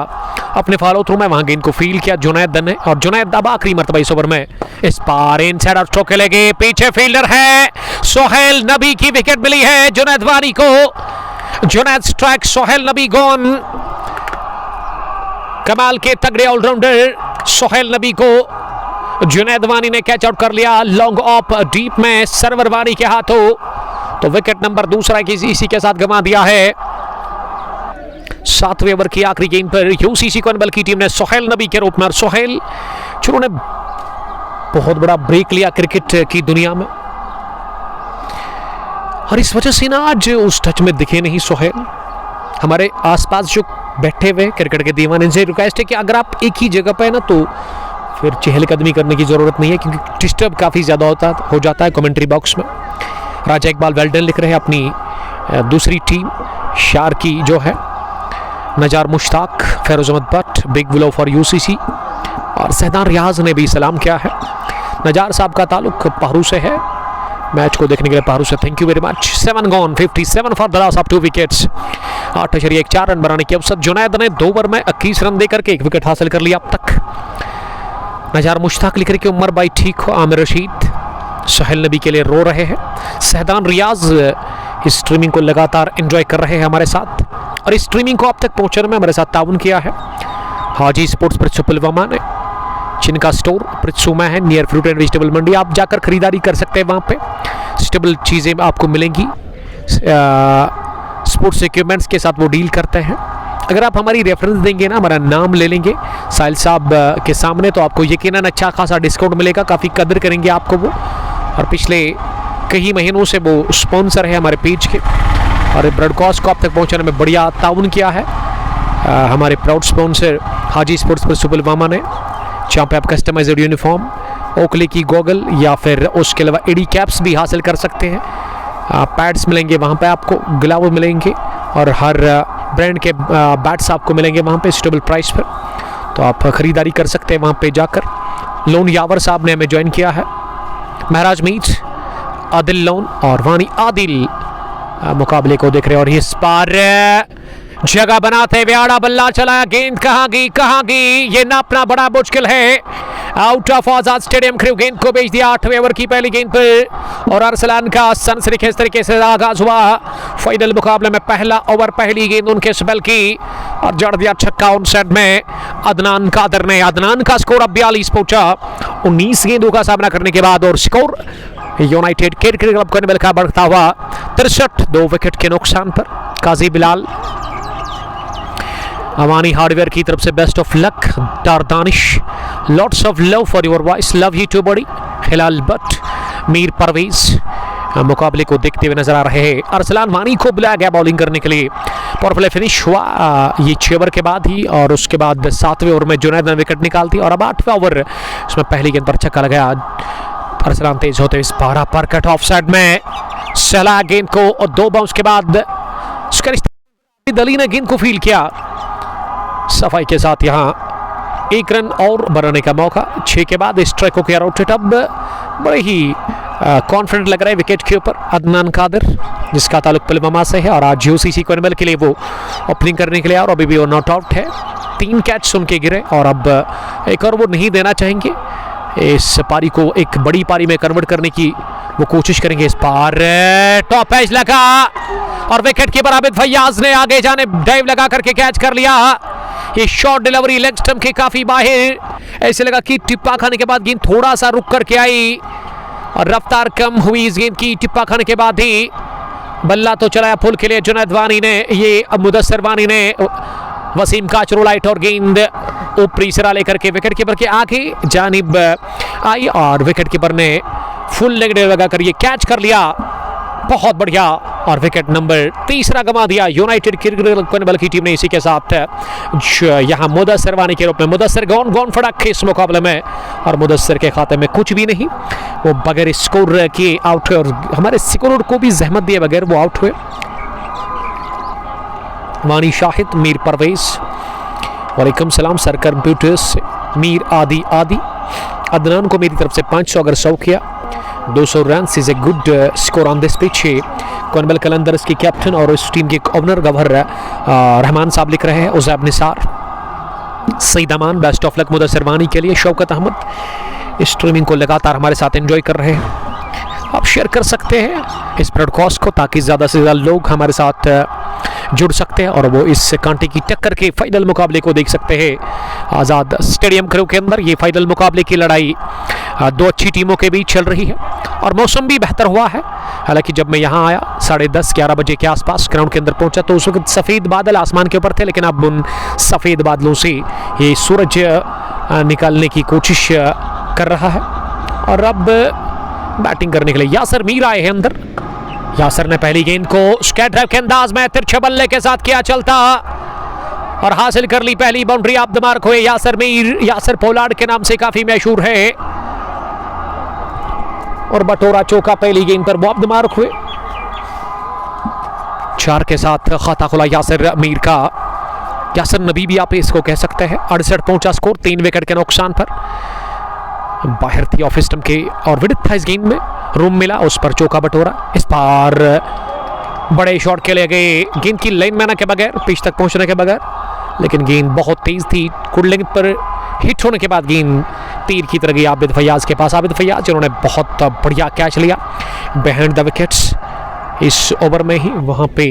अपने फॉलो थ्रू में। वहां गेंद को फील्ड किया जुनैद ने, और जुनैद अब आखिरी मरतबा इस ओवर में इस पार इनसाइड आउट स्ट्रोक खेलेंगे। पीछे फील्डर है सोहेल नबी की विकेट मिली है जुनैद वानी को। जुनैद स्ट्राइक, सोहेल नबी गॉन। कमाल के तगड़े ऑलराउंडर सोहेल नबी को जुनैद वानी ने कैच आउट कर लिया लॉन्ग ऑफ डीप में सरवर वानी के हाथों। तो विकेट नंबर दूसरा इसी के साथ गंवा दिया है। 7वें ओवर की आखिरी गेंद पर यूसीसी कर्नबल की टीम ने सोहेल नबी के रूप में, और सोहेल जिन्होंने बहुत बड़ा ब्रेक लिया क्रिकेट की दुनिया में, और इस वजह से ना आज उस टच में दिखे नहीं सोहेल। हमारे आसपास जो बैठे हुए क्रिकेट के दीवाने, इनसे रिक्वेस्ट है कि अगर आप एक ही जगह पे है ना, तो फिर चहलकदमी करने की जरूरत नहीं है, क्योंकि डिस्टर्ब काफ़ी ज़्यादा हो जाता है कमेंट्री बॉक्स में। राजा इकबाल वेल्डन लिख रहे हैं अपनी दूसरी टीम शार की जो है। Nazar Mushtaq, Feroz Ahmad Bhat, big willow for UCC, और सहदान रियाज ने भी सलाम किया है। नजार साहब का ताल्लुक पारू से है, मैच को देखने के लिए पारू से thank you very much. 7 gone, 57 for the loss of 2 wickets. 8.14 run बनाने के अवसर जुनैद ने 2 ओवर में 21 रन देकर के 1 विकेट हासिल कर लिया अब तक। नजार मुश्ताक लिख रहे कि उमर भाई ठीक हो, आमिर रशीद सोहेल नबी के लिए रो रहे हैं। सहदान रियाज इस स्ट्रीमिंग को लगातार एंजॉय कर रहे हैं हमारे साथ, और इस स्ट्रीमिंग को अब तक पहुंचने में हमारे साथ ताउन किया है हाजी स्पोर्ट्स प्रित्सु पुलवामा ने, जिनका स्टोर प्रित्सु में है नियर फ्रूट एंड वेजिटेबल मंडी। आप जाकर खरीदारी कर सकते हैं, वहाँ पे स्टेबल चीज़ें आपको मिलेंगी। स्पोर्ट्स इक्विपमेंट्स के साथ वो डील करते हैं। अगर आप हमारी रेफरेंस देंगे ना, हमारा नाम ले लेंगे साहिल साहब के सामने, तो आपको यकीनन अच्छा खासा डिस्काउंट मिलेगा, काफ़ी कदर करेंगे आपको वो। और पिछले कई महीनों से वो स्पॉन्सर है हमारे पेज के, और ब्रॉडकास्ट को आप तक पहुंचाने में बढ़िया ताउन किया है हमारे प्राउड स्पॉन्सर हाजी स्पोर्ट्स प्रित्सु पुलवामा ने, जहाँ पे आप कस्टमाइज्ड यूनिफॉर्म, ओकले की गॉगल, या फिर उसके अलावा एडी कैप्स भी हासिल कर सकते हैं। पैड्स मिलेंगे वहाँ पे आपको, ग्लव मिलेंगे, और हर ब्रांड के बैट्स आपको मिलेंगे वहाँ पे सुटेबल प्राइस पर। तो आप ख़रीदारी कर सकते हैं वहाँ पे जाकर। लोन यावर साहब ने हमें ज्वाइन किया है। महराज मीट, आदिल लोन और वानी आदिल मुकाबले को देख रहे हैं, और इस बार जगह बनाते हुए आड़ा बल्ला चलाया, गेंद कहाँ गई, ये नापना बड़ा मुश्किल है। Out of Azad stadium. Crew गेंद को भेज दिया 8वें ओवर की पहली गेंद पर और अरसलान का सनसनी खेज तरीके से आगाज हुआ फाइनल मुकाबले में। पहला ओवर पहली गेंद उनके स्पेल की और जड़ दिया छक्का ऑन साइड में अदनान कादर ने। अदनान का स्कोर अब 42 पहुंचा 19 गेंदों का सामना करने के बाद और score United cricket club Cornwell का बढ़ता हुआ 63 2 विकेट के नुकसान पर। काजी बिलाल अवानी हार्डवेयर की तरफ से best of luck. Danish lots of love for your voice, love you too buddy. Hilal Bhatt, Mir Parvez मुकाबले को देखते हुए नजर आ रहे हैं। अरसलान वानी को बुलाया गया बॉलिंग करने के लिए। पावर प्ले फिनिश हुआ ये 6 ओवर के बाद ही और उसके बाद 7वें ओवर में जुनैद ने विकेट निकाल दी और अब 8वें ओवर इसमें पहली गेंद पर छक्का लगाया। अरसलान तेज होते इस 12 पर कट ऑफ साइड में सहला गेंद को और 2 बाउंस के बाद दली ने गेंद को फील्ड किया सफाई के साथ। यहाँ 1 रन और बनाने का मौका 6 के बाद इस ट्रैक को किया आउट। अब बड़े ही कॉन्फिडेंट लग रहा है विकेट के ऊपर अदनान कादर जिसका ताल्लुक पुलवामा से है और आज यूसीसी कॉर्नवेल के लिए वो ओपनिंग करने के लिए और अभी भी वो नॉट आउट है। 3 कैच उनके गिरे और अब एक और वो नहीं देना चाहेंगे। इस पारी को एक बड़ी पारी में कन्वर्ट करने की वो कोशिश करेंगे। इस पार टॉप एज लगा और विकेट कीपर आबिद फैयाज ने आगे जाने डाइव लगा करके कैच कर लिया। ये शॉर्ट डिलीवरी लेग स्टंप के काफी बाहर, ऐसे लगा कि टिप्पा खाने के बाद गेंद थोड़ा सा रुक करके आई और रफ्तार कम हुई इस गेंद की। टिप्पा खाने के बाद ही बल्ला तो चलाया फुल के लिए जुनैद वानी ने। ये मुदस्सिर वानी ने वसीम का चरोलाइट और गेंद ऊपरी सिरा लेकर के विकेट कीपर के आगे जानिब आई और विकेट कीपर ने फुल लेग ड्राइव लगाकर ये कैच कर लिया। बहुत बढ़िया और विकेट नंबर 3 गंवा दिया यूनाइटेड क्रिकेट कॉर्नवेल की टीम ने। इसी के साथ यहाँ मुदस्सिर वानी के रूप में मुदस्सिर गौन फड़क इस मुकाबले में और मुदस्सिर के खाते में कुछ भी नहीं, वो बगैर स्कोर के आउट हुए और हमारे स्कोर को भी जहमत दिए बगैर वो आउट हुए। वानी शाहिद, मीर परवेज, वालेकुम सलाम सर कंप्यूटर्स, मीर आदि अदनान को मेरी तरफ से 500 अगर 100 किया 200 run is a good score on this pitch. Cornwell Qalandars के कैप्टन और इस टीम के ओनर गवर्नर रहमान साहब लिख रहे हैं। उजैब निसार, सईद अमान, बेस्ट ऑफ लक मुदस्सिर वानी के लिए। शौकत अहमद स्ट्रीमिंग को लगातार हमारे साथ एंजॉय कर रहे हैं। आप शेयर कर सकते हैं इस ब्रॉडकास्ट को ताकि ज़्यादा से ज़्यादा लोग हमारे साथ जुड़ सकते हैं और वो इस कांटे की टक्कर के फाइनल मुकाबले को देख सकते हैं। आज़ाद स्टेडियम क्रू के अंदर ये फाइनल मुकाबले की लड़ाई 2 अच्छी टीमों के बीच चल रही है और मौसम भी बेहतर हुआ है। हालांकि जब मैं यहाँ आया 10:30-11 बजे के आसपास ग्राउंड के अंदर पहुंचा तो उस वक्त सफ़ेद बादल आसमान के ऊपर थे, लेकिन अब उन सफ़ेद बादलों से ये सूरज निकालने की कोशिश कर रहा है और अब बैटिंग करने के लिए यासर मीर आए हैं अंदर। यासर ने पहली गेंद को स्ट्रेट ड्राइव के अंदाज में तिरछे बल्ले के साथ किया चलता और हासिल कर ली पहली बाउंड्री। आप द मार्क हुए यासर मीर। यासर पोलार्ड के नाम से काफी मशहूर है और बटोरा चौका पहली गेंद पर वो आप द मार्क हुए। 4 के साथ खाता खुला यासर मीर का। यासर नबी भी आप इसको कह सकते हैं। 68 पहुंचा स्कोर 3 विकेट के नुकसान पर। बाहर थी ऑफ स्टंप के और विडिथ था इस गेंद में, रूम मिला उस पर चौका बटोरा। इस पार बड़े शॉट खेले गए गेंद की लाइन में आने के बगैर, पिच तक पहुंचने के बगैर, लेकिन गेंद बहुत तेज थी। कुंडलिंग पर हिट होने के बाद गेंद तीर की तरह गई आबिद फैयाज के पास। आबिद फैयाज जिन्होंने बहुत बढ़िया कैच लिया बिहाइंड द विकेट्स इस ओवर में ही, वहां पे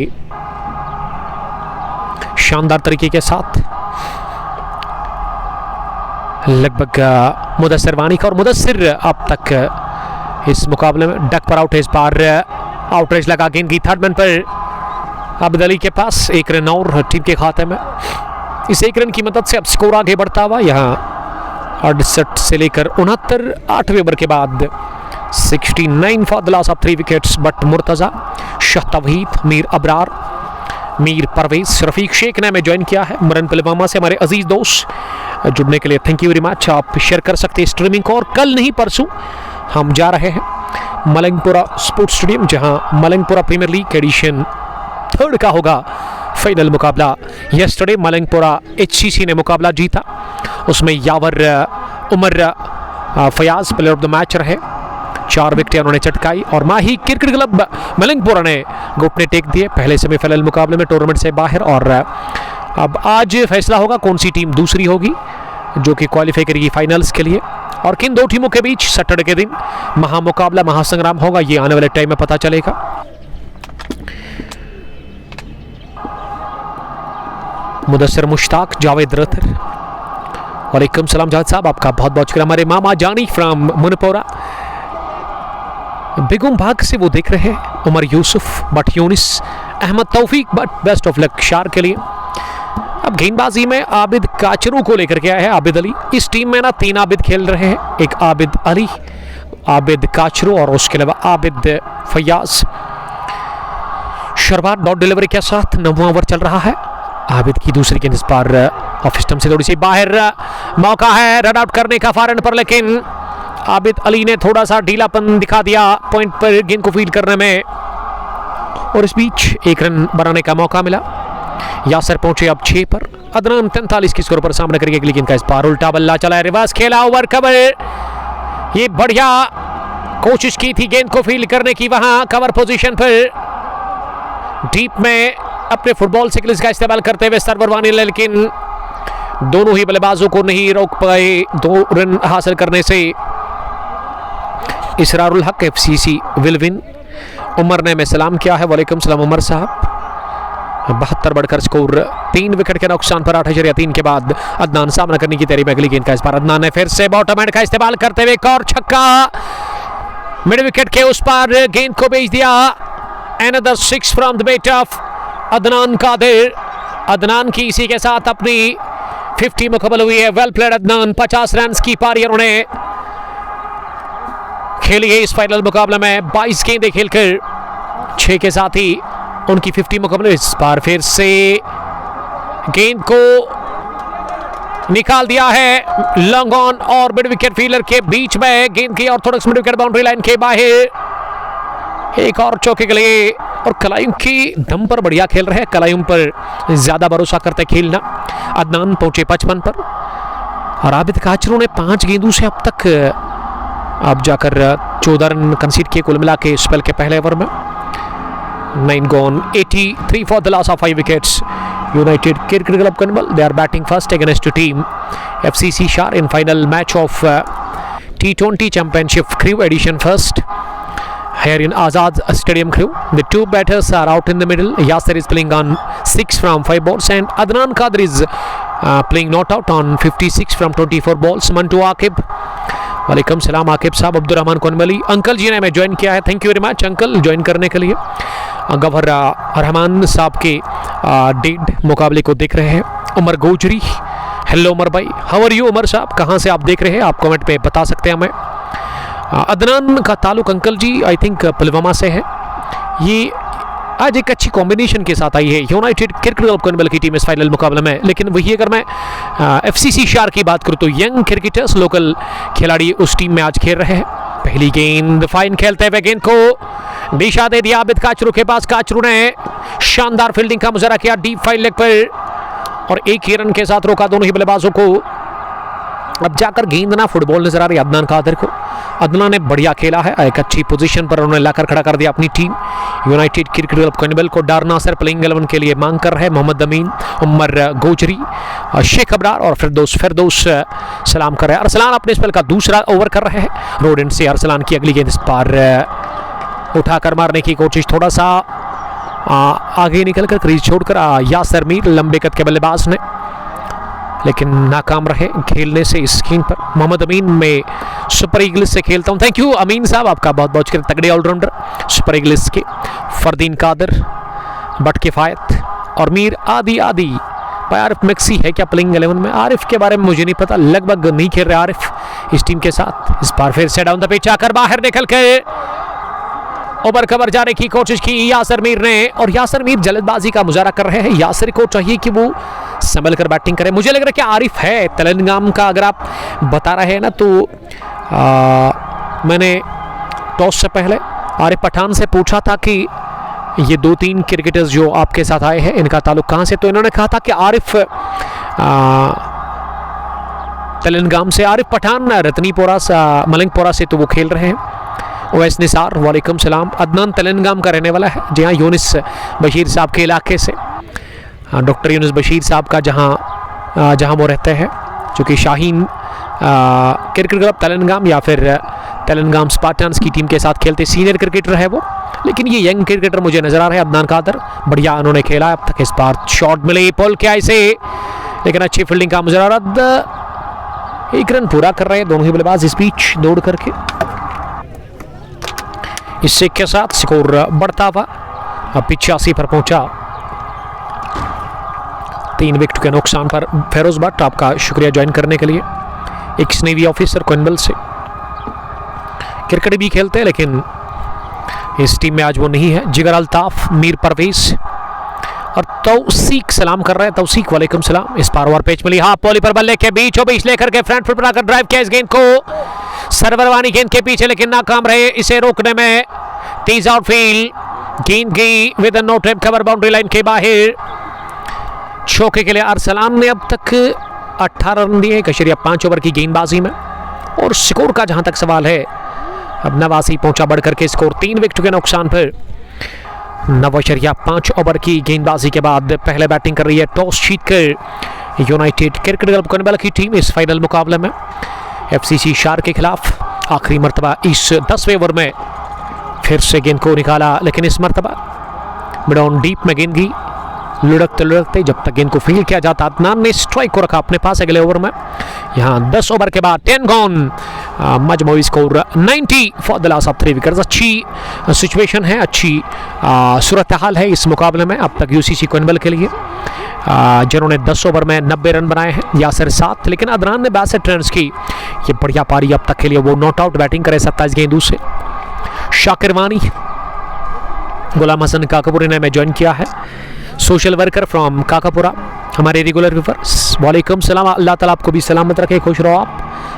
शानदार तरीके के साथ लगभग मुदस्सिर वानी का और मुदस्सिर अब तक इस मुकाबले में डक पर आउट है। इस बार आउटरेज लगा गेंद की थर्ड मैन पर आबिद अली के पास। 1 रन और टीम के खाते में। इस 1 रन की मदद से अब स्कोर आगे बढ़ता हुआ यहाँ 68 से लेकर 69 8वें ओवर के बाद 69 for the loss of 3 wickets. Butt Murtaza, Shah Tawheed, Mir Abrar, Mir Parvez, Rafiq Sheikh ने हमें ज्वाइन किया है मरन पुलवामा से। हमारे अजीज दोस्त जुड़ने के लिए थैंक यू वेरी मच। आप शेयर कर सकते हैं स्ट्रीमिंग को और कल नहीं परसों हम जा रहे हैं मलंगपुरा स्पोर्ट्स स्टेडियम, जहां मलंगपुरा प्रीमियर लीग एडिशन 3 का होगा फाइनल मुकाबला। यस्टरडे मलंगपुरा HCC ने मुकाबला जीता, उसमें Yawar Umar Fayaz player of the match रहे। 4 विकेटें उन्होंने चटकाई और माही क्रिकेट क्लब मलंगपुरा ने घुटने टेक दिए पहले सेमीफाइनल मुकाबले में टूर्नामेंट से बाहर। और अब आज फैसला होगा कौन सी टीम दूसरी होगी जो कि क्वालिफाई करेगी फाइनल्स के लिए और किन दो टीमों के बीच सैटरडे के दिन महामुकाबला, महासंग्राम होगा, ये आने वाले टाइम में पता चलेगा। मुदस्सिर मुश्ताक, जावेद रतर, वालेकुम सलाम जावेद साहब, आपका बहुत बहुत शुक्रिया। हमारे मामा जानी फ्रॉम मुनपोरा, बेगम भाग से वो देख रहे हैं, Umar Yusuf, Butt Younis Ahmad Tawfiq, Butt best of luck Shar के लिए। अब गेंदबाजी में आबिद काचरू को लेकर के आया है आबिद अली। इस टीम में ना 3 आबिद खेल रहे हैं, एक आबिद अली, आबिद काचरू और उसके अलावा आबिद फयाज। शरबार डॉट डिलीवरी के साथ 9वां ओवर चल रहा है। आबिद की दूसरी गेंद इस बार ऑफ स्टंप से थोड़ी सी बाहर, मौका है रन आउट करने का फॉरन पर, लेकिन आबिद अली ने थोड़ा सा ढीलापन दिखा दिया पॉइंट पर गेंद को फील्ड करने में, और इस बीच 1 रन बनाने का मौका मिला। यासर पहुंचे अब 6 पर। अदनान 43 की स्कोर पर सामने करेंगे अगली गेंद का इस बार उल्टा बल्ला चला है, रिवर्स खेला, ओवर कवर। ये बढ़िया कोशिश की थी गेंद को फील्ड करने की, वहां कवर पोजीशन पर डीप में अपने फुटबॉल सिग्नल्स का इस्तेमाल करते हुए सर्वर वानी, लेकिन दोनों ही बल्लेबाजों को नहीं रोक पाए 2 रन हासिल करने से। इसरारुल हक FCC विल विन। उमर ने हमें सलाम किया है, वालेकुम सलाम उमर साहब। 72 बढ़कर स्कोर 3 विकेट के नुकसान पर 8.3 के बाद अदनान सामना करने की तैयारी में अगली गेंद का इस बार अदनान ने फिर से बॉटम हैंड का इस्तेमाल करते हुए एक और छक्का, मिड विकेट के उस पार गेंद को भेज दिया। Another 6 from the bat of Adnan Qadir. Adnan की इसी के साथ अपनी 50 मुकम्मल हुई है। वेल प्लेड अदनान, 50 रन की पारी उन्होंने खेली है इस फाइनल मुकाबले में। 22 गेंदें खेलकर 6 के साथ ही उनकी 50 मुकम्मल। इस बार फिर से गेंद को निकाल दिया है लॉन्ग ऑन और मिड विकेट फील्डर के बीच में, गेंद की Orthodox mid wicket boundary line के बाहर। एक और चौके के लिए, और कलायुम की दम पर बढ़िया खेल रहे हैं, कलायुम पर ज्यादा भरोसा करते खेलना। अदनान पहुंचे 55 पर और आबिद काचरू ने 5 गेंदों से अब तक अब जाकर 14 रन कंसीड किए कुल मिला के स्पेल के पहले ओवर में। 9 gone, 83 for the loss of 5 wickets. United Cricket Club Conwell, they are batting first against a team FCC Shar in final match of T20 Championship Crew Edition first here in Azad Stadium Crew. The 2 batters are out in the middle. Yasser is playing on 6 from 5 balls and Adnan Kadir is playing not out on 56 from 24 balls. Mantu Akib, वालेकुम सलाम आकिब साहब। Abdurrahman कोनमली uncle जी ने हमें join किया है, thank you very much uncle join करने के लिए। गवर रहमान साहब के डेड मुकाबले को देख रहे हैं। उमर गोजरी, हेलो उमर भाई, हाउ आर यू उमर साहब, कहाँ से आप देख रहे हैं आप कमेंट पे बता सकते हैं हमें। अदनान का ताल्लुक uncle ji I think Pulwama से है। ये आज एक अच्छी कॉम्बिनेशन के साथ आई है यूनाइटेड क्रिकेट क्लब कॉनवेल की टीम इस फाइनल मुकाबले में। लेकिन वही अगर मैं FCC शार की बात करूँ तो यंग क्रिकेटर्स लोकल खिलाड़ी उस टीम में आज खेल रहे हैं। पहली गेंद फाइन खेलते हुए गेंद को दिशा दे दिया आबिद काचरू के पास। काचरू ने शानदार फील्डिंग का मुजाहरा किया डीप फाइन लेग पर और 1 ही रन के साथ रोका दोनों ही बल्लेबाजों को। अब जाकर गेंद ना फुटबॉल नजर आ रही अदनान कादिर को। अदनान ने बढ़िया खेला है, एक अच्छी पोजीशन पर उन्होंने लाकर खड़ा कर दिया अपनी टीम। यूनाइटेड क्रिकेट क्लब कॉनवेल को डारनासर प्लेइंग 11 के लिए मांग कर रहे मोहम्मद अमीन, उमर गोजरी, शेख अबरार और फिरदौस सलाम कर रहे हैं। अरसलान अपने स्पेल का दूसरा ओवर कर रहे हैं। रोड एंड से अरसलान की अगली गेंद इस पार उठाकर मारने की कोशिश, थोड़ा सा आगे निकलकर क्रीज छोड़कर यासर मीर लंबे कद के बल्लेबाज ने, लेकिन नाकाम रहे खेलने से इस गेंद पर। मोहम्मद अमीन में सुपर ईगल्स से खेलता हूं, थैंक यू अमीन साहब, आपका बहुत बहुत शुक्रिया। तगड़े ऑलराउंडर सुपर ईगल्स के फरदीन कादिर, बट किफायत और मीर आदि भाई। आरिफ मैक्सी है क्या प्लेइंग 11 में? आरिफ के बारे में मुझे नहीं पता, लगभग नहीं खेल रहे आरिफ इस टीम के साथ। इस बार फिर से डाउन द पिच आकर बाहर निकल के ओवर कवर जाने की कोशिश की यासर मीर ने, और यासर मीर जल्दबाजी का मुजाहरा कर रहे हैं। यासर को चाहिए कि वो संभल कर बैटिंग करे। मुझे लग रहा है कि आरिफ है तेलंगाना का, अगर आप बता रहे हैं ना तो मैंने टॉस से पहले आरिफ पठान से पूछा था कि ये 2-3 क्रिकेटर्स जो आपके साथ आए हैं इनका ताल्लुक कहाँ से, तो इन्होंने कहा था कि आरिफ तेलंगाना से, आरिफ पठान रतनीपोरा से, मलिंगपोरा से तो वो खेल रहे हैं। ओवैस निसार वालेकुम सलाम। अदनान तेलंगाना का रहने वाला है, जी हाँ, यूनिस बशीर साहब के इलाके से, डॉक्टर यूनिस बशीर साहब का जहाँ वो रहते हैं, जो कि शाहीन क्रिकेट क्लब तेलंगाम या फिर तेलंगाम स्पार्टन्स की टीम के साथ खेलते सीनियर क्रिकेटर है वो, लेकिन ये यंग क्रिकेटर मुझे नजर आ रहे हैं। अदनान कादर बढ़िया उन्होंने खेला अब तक। इस बार शॉट मिले पोल के ऐसे, लेकिन अच्छी फील्डिंग का मुजरा रद्द। 1 रन पूरा कर रहे हैं दोनों ही बल्लेबाज इस बीच दौड़ करके। इससे के साथ स्कोर बढ़ता हुआ अब 85 पर पहुंचा। 3 विकेट के नुकसान पर फेरोज भट्ट, आपका शुक्रिया ज्वाइन करने के लिए। एक्स नेवी ऑफिसर कोइनबल से क्रिकेट भी खेलते हैं, लेकिन इस टीम में आज वो नहीं है। जिगर अल्ताफ, मीर परवेज और तौसीक सलाम कर रहे हैं। तौसीक वालेकुम सलाम। इस पार ओवर पेच मिली हाफ पॉली पर बल्ले के बीचों बीच लेकर के फ्रंट फुट बनाकर ड्राइव किया इस गेंद को। सरवरवानी गेंद के पीछे, लेकिन नाकाम रहे इसे रोकने में। तीज आउटफील्ड गेंद गई with no time cover boundary line के बाहर। चौके के लिए अरसलान ने अब तक 18 रन दिए कशरिया 5 ओवर की गेंदबाजी में। और स्कोर का जहां तक सवाल है, अब 89 पहुंचा बढ़कर के स्कोर 3 विकेट के नुकसान पर। 9.5 ओवर की गेंदबाजी के बाद पहले बैटिंग कर रही है टॉस जीतकर यूनाइटेड क्रिकेट क्लब कोइनबल की टीम इस फाइनल मुकाबले में एफसीसी शार के खिलाफ। आखिरी मरतबा इस 10वें ओवर में फिर से गेंद को निकाला, लेकिन इस मरतबा मिड ऑन डीप में गेंद गई। लुढ़कते लुढ़कते जब तक गेंद को फील्ड किया जाता, अदनान ने स्ट्राइक को रखा अपने पास अगले ओवर में। यहाँ 10 ओवर के बाद 10 गॉन, मजमूई score 90 for the loss of 3 wickets. अच्छी सिचुएशन है, अच्छी सूरत हाल है इस मुकाबले में अब तक यूसीसी कोइनबल के लिए, जिन्होंने 10 ओवर में 90 रन बनाए हैं। यासिर 7, लेकिन अदनान ने 62 रन की ये बढ़िया पारी अब तक के लिए। वो नॉट आउट बैटिंग करे 27 गेंदों से। शाकिर वानी, गुलाम हसन काकापुरी ने हमें ज्वाइन किया है। सोशल वर्कर फ्रॉम काकापुरा, हमारे रेगुलर व्यूअर्स, वालेकुम सलाम। अल्लाह ताला आपको भी सलामत रखे, खुश रहो आप,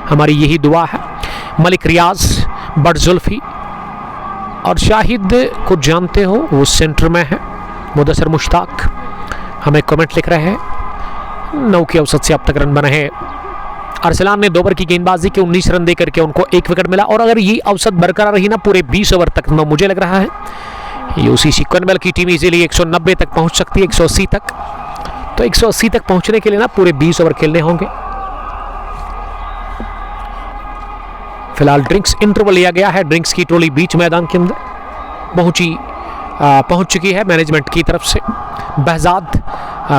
हमारी यही दुआ है। मलिक रियाज, बट जुल्फी और शाहिद को जानते हो, वो सेंटर में है। मुदस्सर मुश्ताक हमें कमेंट लिख रहे हैं। 9 की औसत से अब तक रन बने हैं। अरसलान ने 2 ओवर की गेंदबाजी के 19 रन देकर के उनको 1 विकेट मिला। और अगर ये औसत बरकरार रही ना पूरे 20 ओवर तक, तो मुझे लग रहा है यूसीसी कोइनबल की टीम इजीली 190 तक पहुंच सकती है, 180 तक। तो 180 तक पहुंचने के लिए ना पूरे 20 ओवर खेलने होंगे। फिलहाल ड्रिंक्स इंटरवल लिया गया है। ड्रिंक्स की ट्रॉली बीच मैदान के अंदर पहुंच चुकी है मैनेजमेंट की तरफ से। बहजाद,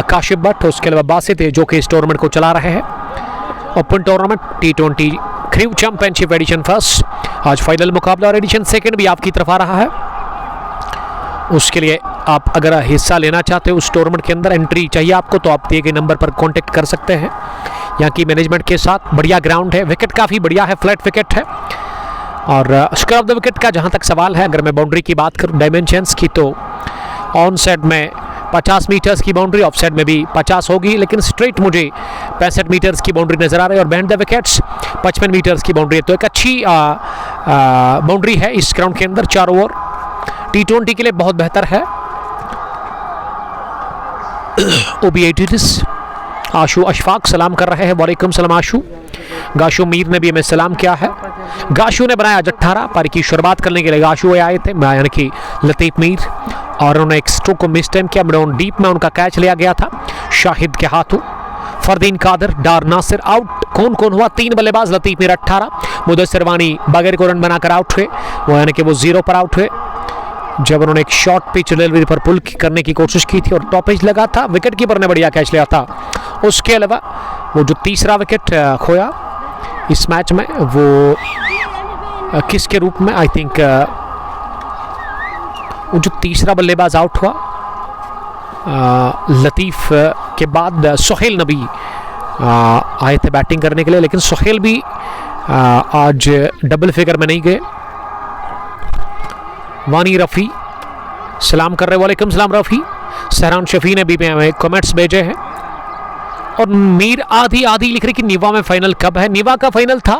काशिफ भट्ट, उसके अलावा बासित जो कि इस टूर्नामेंट को चला रहे हैं। ओपन टूर्नामेंट T20 क्रू चैंपियनशिप एडिशन फर्स्ट, आज फाइनल मुकाबला और एडिशन सेकंड भी आपकी तरफ आ रहा है। उसके लिए आप अगर हिस्सा लेना चाहते हो उस टूर्नामेंट के अंदर, एंट्री चाहिए आपको, तो आप दिए गए नंबर पर कांटेक्ट कर सकते हैं यहाँ की मैनेजमेंट के साथ। बढ़िया ग्राउंड है, विकेट काफ़ी बढ़िया है, फ्लैट विकेट है। और स्क्वायर ऑफ द विकेट का जहाँ तक सवाल है, अगर मैं बाउंड्री की बात करूँ डायमेंशंस की, तो ऑन साइड में 50 मीटर्स की बाउंड्री, ऑफ साइड में भी 50 होगी, लेकिन स्ट्रेट मुझे 65 मीटर्स की बाउंड्री नज़र आ रही है। और बैंड द विकेट्स 55 मीटर्स की बाउंड्री है। तो एक अच्छी बाउंड्री है इस ग्राउंड के अंदर। 4 ओवर T20 के लिए बहुत बेहतर है। OB-80 आशु अशफाक सलाम कर रहे हैं, वालेकुम सलाम आशु। गाशु मीर ने भी हमें सलाम किया है। गाशु ने बनाया 18 पारी की शुरुआत करने के लिए गाशु आए थे, यानी कि लतीफ मीर, और उन्होंने एक स्ट्रोक को मिस टाइम किया। मिड ऑन डीप में उनका कैच लिया गया था शाहिद के हाथों। फरदीन कादर, डार नासिर आउट। कौन कौन हुआ? 3 बल्लेबाज, लतीफ मीर 18, मुदस्सिर वानी बगैर को रन बनाकर आउट हुए, वो यानी कि वो 0 पर आउट हुए जब उन्होंने एक शॉर्ट पिच डिलीवरी पर पुल करने की कोशिश की थी और टॉप पिच लगा था। विकेट कीपर ने बढ़िया कैच लिया था। उसके अलावा वो जो तीसरा विकेट खोया इस मैच में, वो किसके रूप में, आई थिंक वो जो तीसरा बल्लेबाज आउट हुआ लतीफ़ के बाद सोहेल नबी आए थे बैटिंग करने के लिए, लेकिन सोहेल भी आज डबल फिगर में नहीं गए। वानी रफ़ी सलाम कर रहे, वालेकुम सलाम रफ़ी। सहरान शफ़ी ने भी हमें कमेंट्स भेजे हैं। और मीर आधी आधी लिख रही कि निवा में फाइनल कब है। निवा का फाइनल था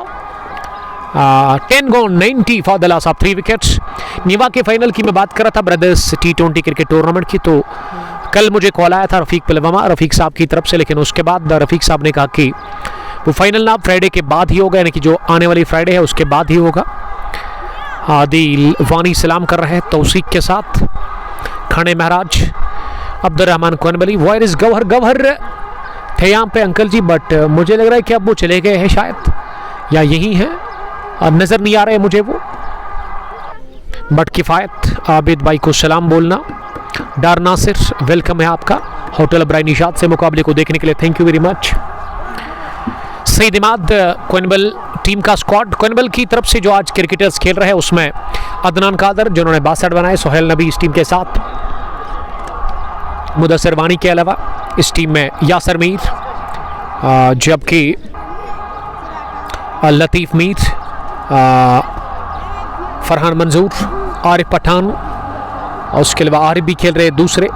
10 gone 90 for the loss of 3 wickets. निवा के फाइनल की मैं बात कर रहा था ब्रदर्स T20 क्रिकेट टूर्नामेंट की। तो कल मुझे कॉल आया था रफ़ीक पिलवामा, रफ़ीक साहब की तरफ से, लेकिन उसके बाद रफ़ीक साहब ने कहा कि वो फाइनल ना फ्राइडे के बाद ही होगा, यानी कि जो आने वाली फ्राइडे है उसके बाद ही होगा। आदिल वानी सलाम कर रहे हैं तौसीक के साथ। खाने महराज अब्दुर्रहमान कोइनबली, वायरस गौहर थे यहाँ पे अंकल जी, बट मुझे लग रहा है कि अब वो चले गए हैं शायद। या यही है, अब नजर नहीं आ रहे मुझे वो, बट किफायत। आबिद भाई को सलाम बोलना। डार नासिर वेलकम है आपका होटल ब्राइन निशाद से मुकाबले को देखने के लिए, thank you very much. Saeed Imad Koinbal team का स्क्वाड, कोइनबल की तरफ से जो आज क्रिकेटर्स खेल रहे हैं उसमें अदनान कादर जिन्होंने 62 बनाए, सोहेल नबी इस टीम के साथ, मुदस्सिर वानी के अलावा इस टीम में यासर मीर, जबकि लतीफ़ मीर, फरहान मंजूर, आरिफ पठान और उसके अलावा आरिफ भी खेल रहे दूसरे,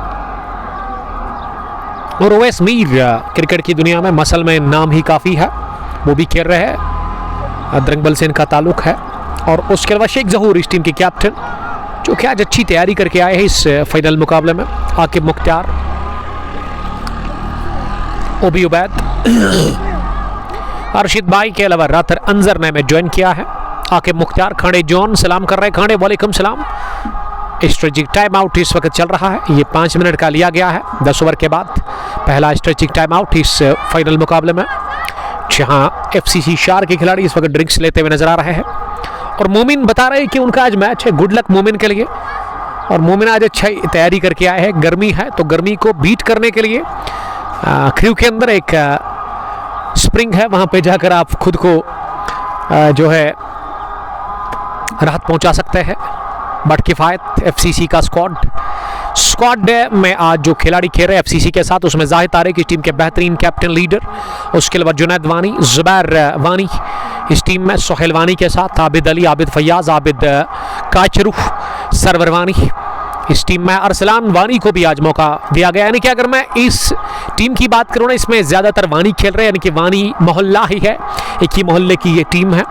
और ओवैस मीर क्रिकेट की दुनिया में मसल में नाम ही काफ़ी है, वो भी खेल रहे हैं, द्रंगबल से इनका ताल्लुक है। और उसके अलावा शेख जहूर इस टीम के कैप्टन जो कि आज अच्छी तैयारी करके आए हैं इस फाइनल मुकाबले में। आकिब मुख्तार, ओबी उबैद, अरशीद भाई के अलावा रातर अंजर ने में ज्वाइन किया है। आकिब मुख्तार, खांडे जॉन सलाम कर रहे हैं, खांडे वालेकुम सलाम। स्ट्रेटेजिक टाइम आउट इस वक्त चल रहा है, ये 5 मिनट का लिया गया है 10 ओवर के बाद, पहला स्ट्रेटेजिक टाइम आउट इस फाइनल मुकाबले में, जहां एफसीसी शार के खिलाड़ी इस वक्त ड्रिंक्स लेते हुए नजर आ रहे हैं। और मोमिन बता रहे हैं कि उनका आज मैच है, गुड लक मोमिन के लिए। और मोमिन आज अच्छा तैयारी करके आए हैं, गर्मी है तो गर्मी को बीट करने के लिए क्रू के अंदर एक स्प्रिंग है, वहां पे जाकर आप खुद को जो है राहत पहुंचा सकते हैं। बट किफायत एफसीसी का स्क्वाड में आज जो खिलाड़ी खेल रहे हैं एफसीसी के साथ, उसमें जाहिद तारिक इस टीम के बेहतरीन कैप्टन लीडर, उसके अलावा जुनैद वानी, जुबैर वानी इस टीम में, सोहेल वानी के साथ आबिद अली, आबिद फयाज, आबिद काचरू, सरवर वानी इस टीम में, अरसलान वानी को भी आज मौका दिया गया। यानी कि अगर मैं इस टीम की बात करूँ ना, इसमें ज़्यादातर वानी खेल रहे हैं, यानी कि वानी मोहल्ला ही है, एक ही मोहल्ले की ये टीम है।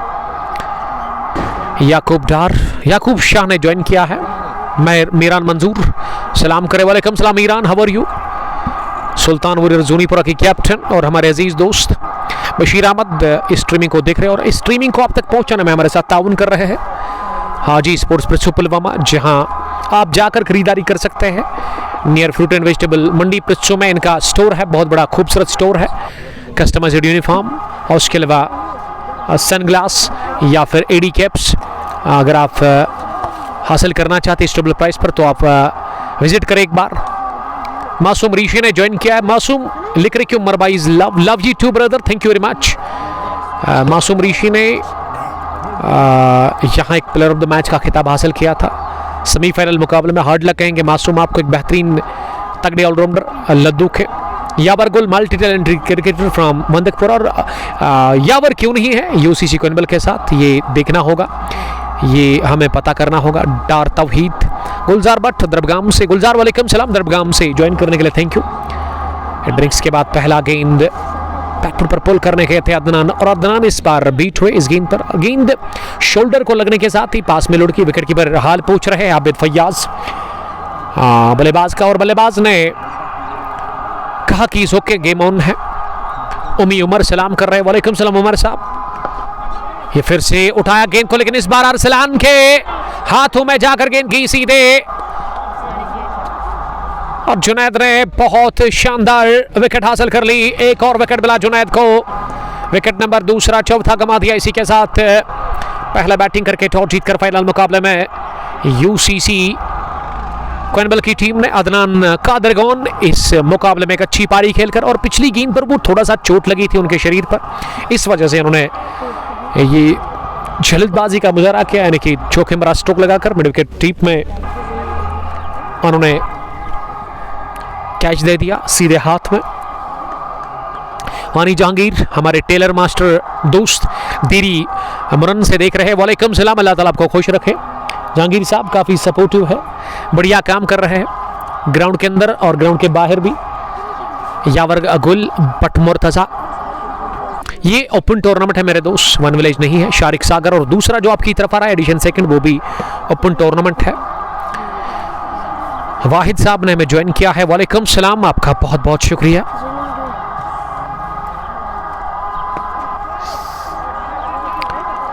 याकूब शाह ने ज्वाइन किया है। मीरान मंजूर सलाम करे, वालेकुम सलाम मीरान, हाउ आर यू। सुल्तान वरीर जूनीपुरा की कैप्टन और हमारे अजीज दोस्त बशीर अहमद इस स्ट्रीमिंग को देख रहे हैं, और इस स्ट्रीमिंग को आप तक पहुंचाने में हमारे साथ ताउन कर रहे हैं हाजी स्पोर्ट्स प्रेस पुलवामा, जहां आप जाकर खरीदारी कर सकते हैं। Near fruit and vegetable Mandi Presso में इनका स्टोर है, बहुत बड़ा खूबसूरत स्टोर है, कस्टमाइज्ड यूनिफॉर्म और उसके अलावा सनग्लास या फिर एडी कैप्स अगर आप हासिल करना चाहते हैं स्टेबल प्राइस पर तो आप विजिट करें एक बार। मासूम ऋषि ने ज्वाइन किया है। मासूम लिख रहे क्यों मरबाइज love you too brother, thank you very much. Masoom Rishi ने यहाँ एक प्लेयर ऑफ द मैच का खिताब हासिल किया था सेमीफाइनल मुकाबले में। हार्ड लक कहेंगे मासूम आपको, एक बेहतरीन तगड़े ऑलराउंडर लद्दू के। यावर गुल मल्टी टैलेंटेड क्रिकेटर फ्रॉम मंदकपुर, और यावर क्यों नहीं है यूसीसी कोइनबल के साथ, ये देखना होगा, ये हमें पता करना होगा। डार तवहीद, गुलजार भट्ट दरबगाम से, गुलजार वालेकुम सलाम दरबगाम से ज्वाइन करने के लिए थैंक यू। ड्रिंक्स के बाद पहला गेंद पैटर्न पर पुल करने गए थे अदनान, और अदनान इस बार बीट हुए इस गेंद पर। गेंद शोल्डर को लगने के साथ ही पास में लुढ़की, विकेट कीपर हाल पूछ रहे हैं आबिद फयाज बल्लेबाज का, और बल्लेबाज ने कहा कि इस ओके गेम ऑन है। उमी उमर सलाम कर रहे हैं, वालेकुम सलाम उमर साहब। ये फिर से उठाया गेंद को, लेकिन इस बार अरसलान के हाथों में जाकर गेंद की सीधे, और जुनैद ने बहुत शानदार विकेट हासिल कर ली। एक और विकेट मिला जुनैद को, विकेट नंबर दूसरा, चौथा गंवा दिया। इसी के साथ पहला बैटिंग करके टॉस जीतकर फाइनल मुकाबले में यूसीसी कोइनबल की टीम ने अदनान कादरगोन इस मुकाबले में एक अच्छी पारी खेलकर, और पिछली गेंद पर वो थोड़ा सा चोट लगी थी उनके शरीर पर, इस वजह से उन्होंने ये जल्दबाजी का मुजाहरा किया, यानी कि चौके भरा स्ट्रोक लगाकर मिड विकेट टीप में उन्होंने कैच दे दिया सीधे हाथ में। वानी जहांगीर हमारे टेलर मास्टर दोस्त देरी मुरन से देख रहे हैं, वालेकुम सलाम, अल्लाह ताला आपको खुश रखे। जहांगीर साहब काफ़ी सपोर्टिव है, बढ़िया काम कर रहे हैं ग्राउंड के अंदर और ग्राउंड के बाहर भी। यावर गुल बट मुर्तजा, ये ओपन टूर्नामेंट है मेरे दोस्त, वन विलेज नहीं है। शारिक सागर, और दूसरा जो आपकी तरफ आ रहा है एडिशन सेकंड, वो भी ओपन टूर्नामेंट है। वाहिद साहब ने हमें ज्वाइन किया है, वालेकुम सलाम, आपका बहुत बहुत शुक्रिया।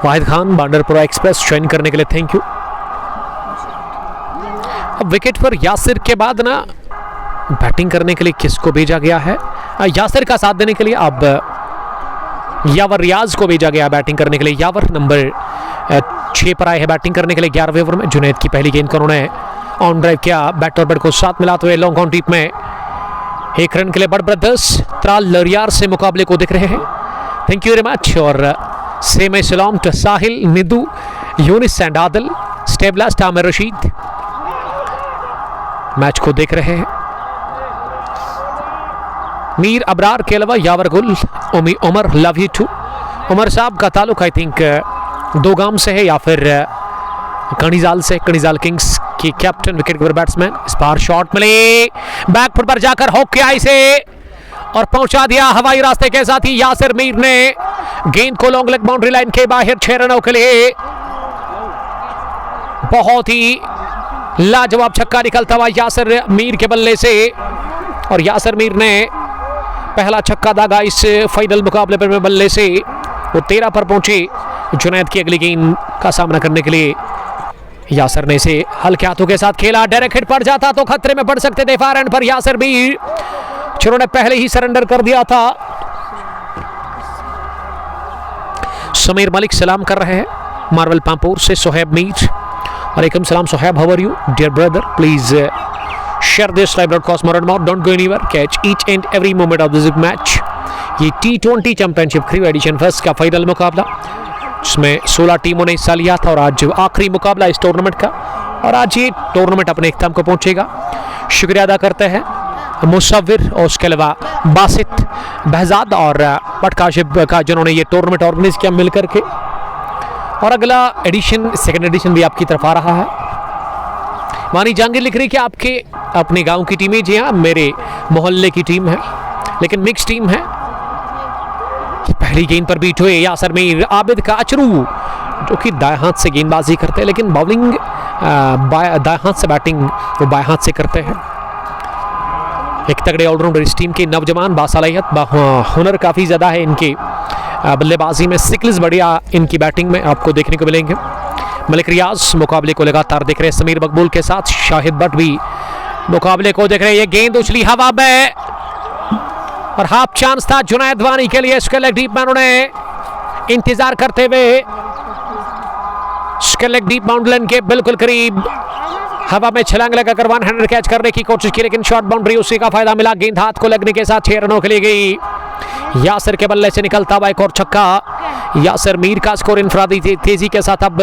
वाहिद खान बांडरपुरा एक्सप्रेस ज्वाइन करने के लिए थैंक यू। अब विकेट पर यासिर के बाद ना बैटिंग करने के लिए किसको भेजा गया है? यासिर का साथ देने के लिए अब यावर रियाज को भेजा गया बैटिंग करने के लिए। यावर नंबर 6 पर आए हैं बैटिंग करने के लिए 11वें ओवर में। जुनैद की पहली गेंद को उन्होंने ऑन ड्राइव किया, बैट और बट को साथ मिलाते हुए लॉन्ग ऑन टीप में 1 रन के लिए बट ब्रदर्स त्राल लरियार से मुकाबले को दिख रहे हैं। Thank you very much. और से में सलाम टू साहिल, निदू, यूनिस एंड आदिल, स्टेबलास्ट आमिर रशीद मैच को देख रहे हैं। मीर अबरार के अलावा Yawar Gul, Umar love you too. Umar साहब का ताल्लुक आई थिंक दो गांव से है या फिर कणीजाल से। कणीजाल किंग्स के कैप्टन विकेट कीपर बैट्समैन। इस बार शॉट मिले, बैक फुट पर जाकर हॉक के आई से और पहुंचा दिया हवाई रास्ते के साथ ही यासिर मीर ने गेंद को लॉन्ग लेग बाउंड्री लाइन के बाहर 6 रनों के लिए। बहुत ही लाजवाब छक्का निकलता हुआ यासिर मीर के बल्ले से और यासिर मीर ने पहला छक्का दागा इस फाइनल मुकाबले पर में बल्ले से। वो 13 पर पहुंचे जुनैद की अगली गेंद का सामना करने के लिए। यासिर ने इसे हल्के हाथों के साथ खेला, डायरेक्ट हिट पड़ जाता तो खतरे में पड़ सकते थे फार एंड पर यासिर मीर, जिन्होंने पहले ही सरेंडर कर दिया था। समीर मलिक सलाम कर रहे हैं मार्वल पामपुर से। सोहेब मीर, वालेकुम सलाम Sohaib, how are you dear brother, please share this live broadcast more and more, don't go anywhere, catch each and every moment of this match। ये T20 चैंपियनशिप क्रू एडिशन फर्स्ट का फाइनल मुकाबला जिसमें 16 टीमों ने हिस्सा लिया था और आज आखिरी मुकाबला इस टूर्नामेंट का और आज ये टूर्नामेंट अपने इख्तिताम को पहुंचेगा। शुक्रिया अदा करते हैं मुसव्विर और उसके अलावा बासित बहजाद और बट काशिफ का जिन्होंने ये टूर्नामेंट ऑर्गेनाइज किया मिल करके। और अगला एडिशन, सेकेंड एडिशन भी आपकी तरफ आ रहा है। वानी जहांगीर लिख रही कि आपके अपने गांव की टीमें, जी हाँ मेरे मोहल्ले की टीम है लेकिन मिक्स टीम है। पहली गेंद पर बीट हुए यासिर मीर, आबिद का अचरू जो कि दाएं हाथ से गेंदबाजी करते हैं लेकिन बॉलिंग दाएं हाथ से, बैटिंग वो बाएं हाथ से करते हैं। एक तगड़े ऑलराउंडर इस टीम के, नौजवान बासलाहियत, हुनर काफ़ी ज़्यादा है इनके बल्लेबाजी में, सिकल्स बढ़िया इनकी बैटिंग में आपको देखने को मिलेंगे। मलिक रियाज मुकाबले को लगातार देख रहे हैं समीर मकबूल के साथ। शाहिद भट्ट भी मुकाबले को देख रहे हैं। ये गेंद उछली हवा में और हाफ चांस था जुनैद वानी के लिए। इसके लेग डीप में उन्होंने इंतजार करते हुए इसके लेग डीप बाउंड्री लाइन के बिल्कुल करीब हवा में छलांग लगाकर 100 कैच करने की कोशिश की लेकिन शॉर्ट बाउंड्री, उसी का फायदा मिला। गेंद हाथ को लगने के साथ 6 रनों के लिए गई। यासिर के बल्ले से निकलता हुआ एक और छक्का। यासिर मीर का स्कोर इनफरादी तेजी के साथ अब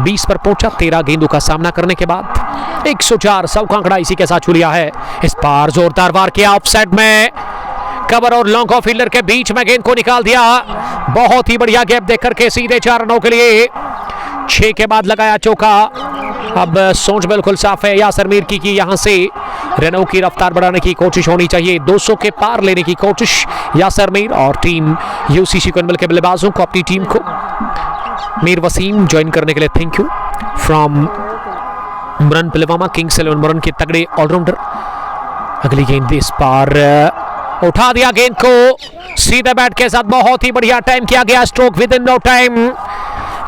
20 पर पहुंचा 13 गेंदों का सामना करने के बाद। 104 100 का आंकड़ा इसी के साथ छू लिया है। इस बार जोरदार वार किया ऑफ साइड में, कवर और लॉन्ग ऑफ फील्डर के बीच में गेंद को निकाल दिया। बहुत ही बढ़िया गैप देख करके सीधे 4 रनों के लिए। 6 के बाद लगाया चौका। अब सोच बिल्कुल साफ है यासिर मीर की कि यहां से रनों की रफ्तार बढ़ाने की कोशिश होनी चाहिए। 200 के पार लेने की कोशिश यासिर मीर और टीम यूसीसी को के बल्लेबाजों को, अपनी टीम को। मीर वसीम ज्वाइन करने के लिए thank you from Muran Pulwama, kings 11 Muran के तगड़े ऑलराउंडर। अगली गेंद इस पार उठा दिया गेंद को सीधे बैट के साथ। बहुत ही बढ़िया टाइम किया गया, stroke with in no time.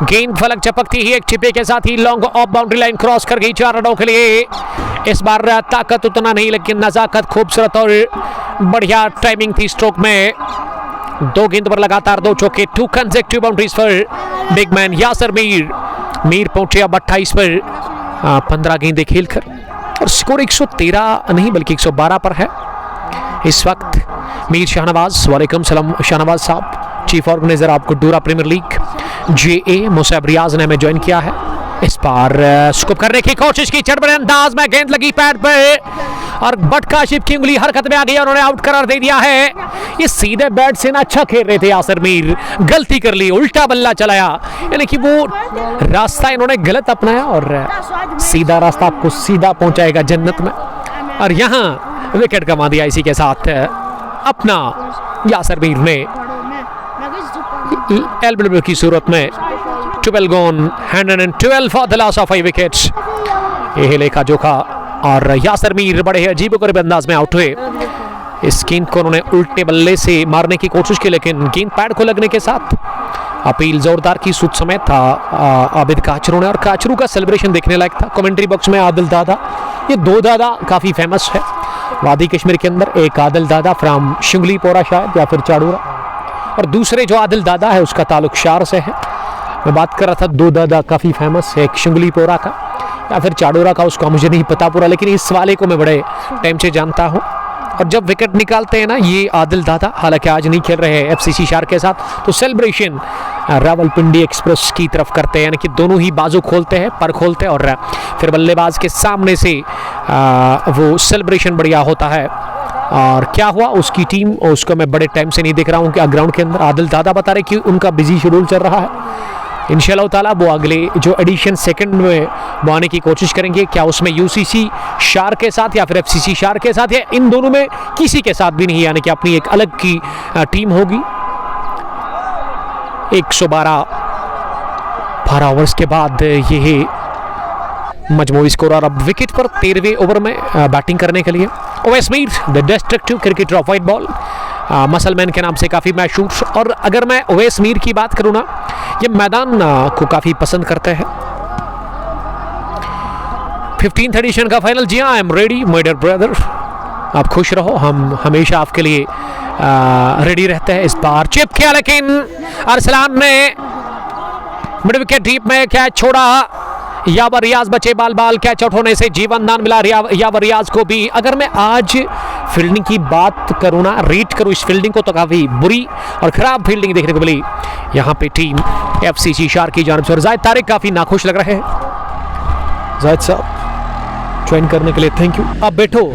गेंद फलक चपकती ही एक चिपे के साथ ही long off boundary line cross कर गई 4 रनों के लिए। इस बार ताकत उतना नहीं लेकिन नजाकत, खूबसूरत और बढ़िया टाइमिंग थी स्ट्रोक में। 2 गेंद पर लगातार 2 चौके, 2 कंसेक्यूटिव बाउंड्रीज पर बिग मैन यासिर मीर। मीर पहुंचे अब 28 पर 15 गेंदें खेलकर और स्कोर 113 नहीं बल्कि 112 पर है इस वक्त। मीर शाहनवाज, वालेकुम सलाम शाहनवाज साहब, चीफ ऑर्गेनाइजर आपको डूरा प्रीमियर लीग JA मुसैब रियाज ने हमें ज्वाइन किया है। इस बार स्कूप करने की कोशिश की, चढ़बड़े अंदाज में गेंद लगी पैड पर और बट काशिफ की उंगली हरकत में आ गई, उन्होंने आउट करार दे दिया है। ये सीधे बैट से ना अच्छा खेल रहे थे यासिर मीर, गलती कर ली, उल्टा बल्ला चलाया, यानी कि वो रास्ता इन्होंने गलत अपनाया और सीधा रास्ता आपको सीधा पहुंचाएगा जन्नत में। और यहाँ विकेट गंवा दिया इसी के साथ अपना यासिर मीर ने एलबीडब्ल्यू की सूरत में। 12 gone, 112 for the loss of 5 wickets. यह लेखा जोखा और यासिर मीर बड़े अजीबोगरीब अंदाज में आउट हुए। इस गेंद को उन्होंने उल्टे बल्ले से मारने की कोशिश की लेकिन गेंद पैड को लगने के साथ अपील जोरदार की सूद समेत था आबिद काचरू ने और काचरू का सेलिब्रेशन देखने लायक था। कमेंट्री बॉक्स में आदिल दादा, ये 2 दादा काफ़ी फेमस है वादी कश्मीर के अंदर। एक आदिल दादा फ्राम शिंगली पोरा शायद या फिर चाड़ूरा और दूसरे जो आदिल दादा है उसका ताल्लुक शार से है। मैं बात कर रहा था, दो दादा काफ़ी फेमस है, एक शिंगलीपोरा का या फिर चाडोरा का, उसका मुझे नहीं पता पूरा, लेकिन इस वाले को मैं बड़े टाइम से जानता हूँ। और जब विकेट निकालते हैं ना ये आदिल दादा, हालांकि आज नहीं खेल रहे हैं एफसीसी शार के साथ, तो सेलिब्रेशन रावलपिंडी एक्सप्रेस की तरफ करते हैं, यानी कि दोनों ही बाजू खोलते हैं, पर खोलते हैं और फिर बल्लेबाज के सामने से वो सेलिब्रेशन बढ़िया होता है। और क्या हुआ उसकी टीम, उसको मैं बड़े टाइम से नहीं देख रहा हूँ कि ग्राउंड के अंदर। आदिल दादा बता रहे कि उनका बिजी शेड्यूल चल रहा है। इंशाल्लाह ताला वो अगले जो एडिशन सेकंड में वो आने की कोशिश करेंगे। क्या उसमें यूसीसी शार के साथ या फिर एफसीसी शार के साथ, या इन दोनों में किसी के साथ भी नहीं, यानी कि अपनी एक अलग की टीम होगी। 112 ओवर्स के बाद ये मजमूई स्कोर, और अब विकेट पर 13वें ओवर में बैटिंग करने के लिए Owais Mir, the destructive cricketer of white ball, muscleman के नाम से काफ़ी मशहूर। और अगर मैं ओवैस मीर की बात करूँ ना, ये मैदान को काफ़ी पसंद करते हैं। 15th एडिशन का फाइनल, जी हाँ, I am ready my dear brother, आप खुश रहो, हम हमेशा आपके लिए रेडी रहते हैं। इस बार चिप किया, लेकिन अरसलान ने मिड विकेट डीप में कैच छोड़ा। यावर रियाज बचे बाल बाल, कैच आउट होने से जीवन दान मिला यावर रियाज को भी। अगर मैं आज फील्डिंग की बात करूँ ना, रेट करूँ इस फील्डिंग को, तो काफ़ी बुरी और ख़राब फील्डिंग देखने को मिली यहाँ पे टीम एफसीसी शार की जानिब से। और जाहिद तारिक काफ़ी नाखुश लग रहे हैं। जाहिद साहब ज्वाइन करने के लिए थैंक यू। अब बैठो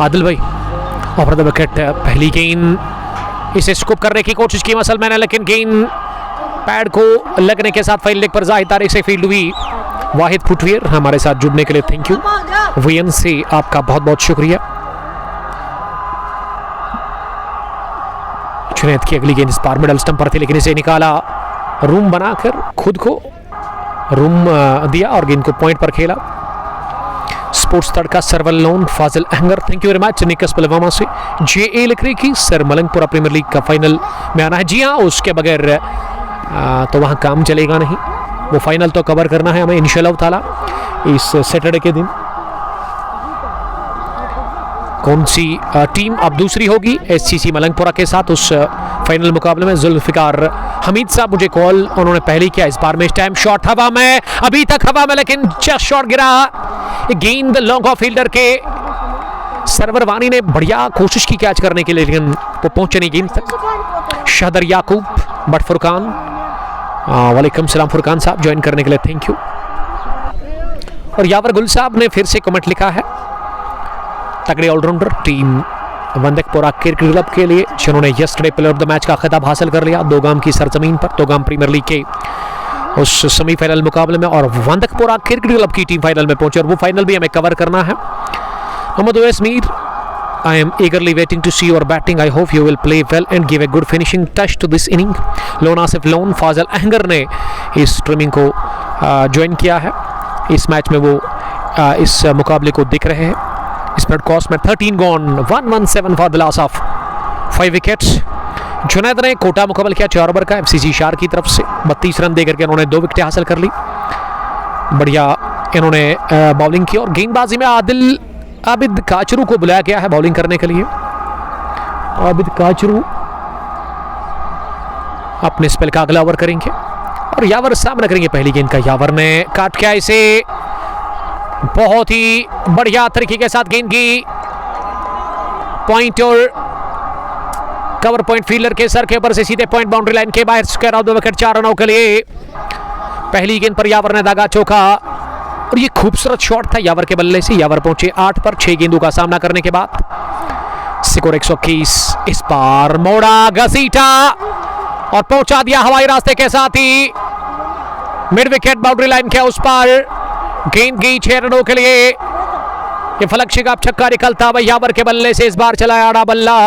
आदिल भाई। ओवर द विकेट, पहली गेंद इसे स्कूप करने की कोशिश की मसलमैन ने, लेकिन गेंद पैड को लगने के साथ फाइल लेग पर जाहिद तारिक से फील्ड हुई। वाहिद फुटवियर हमारे साथ जुड़ने के लिए थैंक यू। वीएन से आपका बहुत बहुत शुक्रिया। जुनैद की अगली गेंद इस बार मिडल स्टंप पर थी, लेकिन इसे निकाला, रूम बनाकर खुद को रूम दिया और गेंद को पॉइंट पर खेला। स्पोर्ट्स तड़का सर्वल Lone Fazil Ahangar, thank you very much. निकस पलवामा से जे लिख रही कि सर मलंगपुरा प्रीमियर लीग का फाइनल में आना है। जी हाँ, उसके बगैर तो वहाँ काम चलेगा नहीं, वो फाइनल तो कवर करना है हमें इंशाल्लाह ताला इस सैटरडे के दिन। कौन सी टीम अब दूसरी होगी एससीसी मलंगपुरा के साथ उस फाइनल मुकाबले में? जुल्फिकार हमीद साहब मुझे कॉल उन्होंने पहले किया। इस बार में इस टाइम शॉट हवा में, अभी तक हवा में, लेकिन जस्ट शॉट गिरा। गेंद लॉन्ग ऑफ फील्डर के सरवर वानी ने बढ़िया कोशिश की कैच करने के लिए, लेकिन वो पहुंचे नहीं गेंद तक। शहदर याकूब बट फुरकान, वालेकुम सलाम फुरकान साहब, ज्वाइन करने के लिए थैंक यू। और यावर गुल साहब ने फिर से कमेंट लिखा है, तगड़े ऑलराउंडर टीम वंदकपुरा क्रिकेट क्लब के लिए जिन्होंने yesterday player of the match का खिताब हासिल कर लिया दोगाम की सरजमीन पर, दोगाम प्रीमियर लीग के उस सेमीफाइनल मुकाबले में। और वंदकपुरा क्रिकेट क्लब की टीम फाइनल में पहुंची और वो फाइनल भी हमें कवर करना है। Mohammad Owais Mir, I am eagerly waiting to see your batting. I hope you will play well and give a good finishing touch to this inning. Lone Asif Lone Fazil Ahangar ने इस स्ट्रीमिंग को ज्वाइन किया है। इस मैच में वो इस मुकाबले को देख रहे हैं। इस ब्रॉडकास्ट में 13 gone, 117 for the loss of 5 wickets. Junaid ने कोटा मुकाबल किया 4 ओवर का एफसीसी शार की तरफ से, 32 रन देकर के उन्होंने 2 विकेटें हासिल कर ली। बढ़िया इन्होंने बॉलिंग की और गेंदबाजी में आबिद काचरू को बुलाया गया है बॉलिंग करने के लिए। आबिद काचरू अपने स्पेल का अगला ओवर करेंगे और यावर सामना करेंगे पहली गेंद का। यावर ने काट किया इसे, बहुत ही बढ़िया तरीके के साथ गेंद की पॉइंट और कवर पॉइंट फील्डर के सर के ऊपर से सीधे पॉइंट बाउंड्री लाइन के बाहर। स्क्वायर ऑफ द विकेट, 4 रनों के लिए। पहली गेंद पर यावर ने दागा चौका और ये खूबसूरत शॉट था यावर के बल्ले से। यावर पहुंचे 8 पर 6 गेंदों का सामना करने के बाद। स्कोर 121। इस बार मोड़ा, घसीटा और पहुंचा दिया हवाई रास्ते के साथ ही मिड विकेट बाउंड्री लाइन के उस पर। गेंद गई 6 रनों के लिए। ये फलक शिकाब छक्का निकलता हुआ यावर के बल्ले से। इस बार चलाया आड़ा बल्ला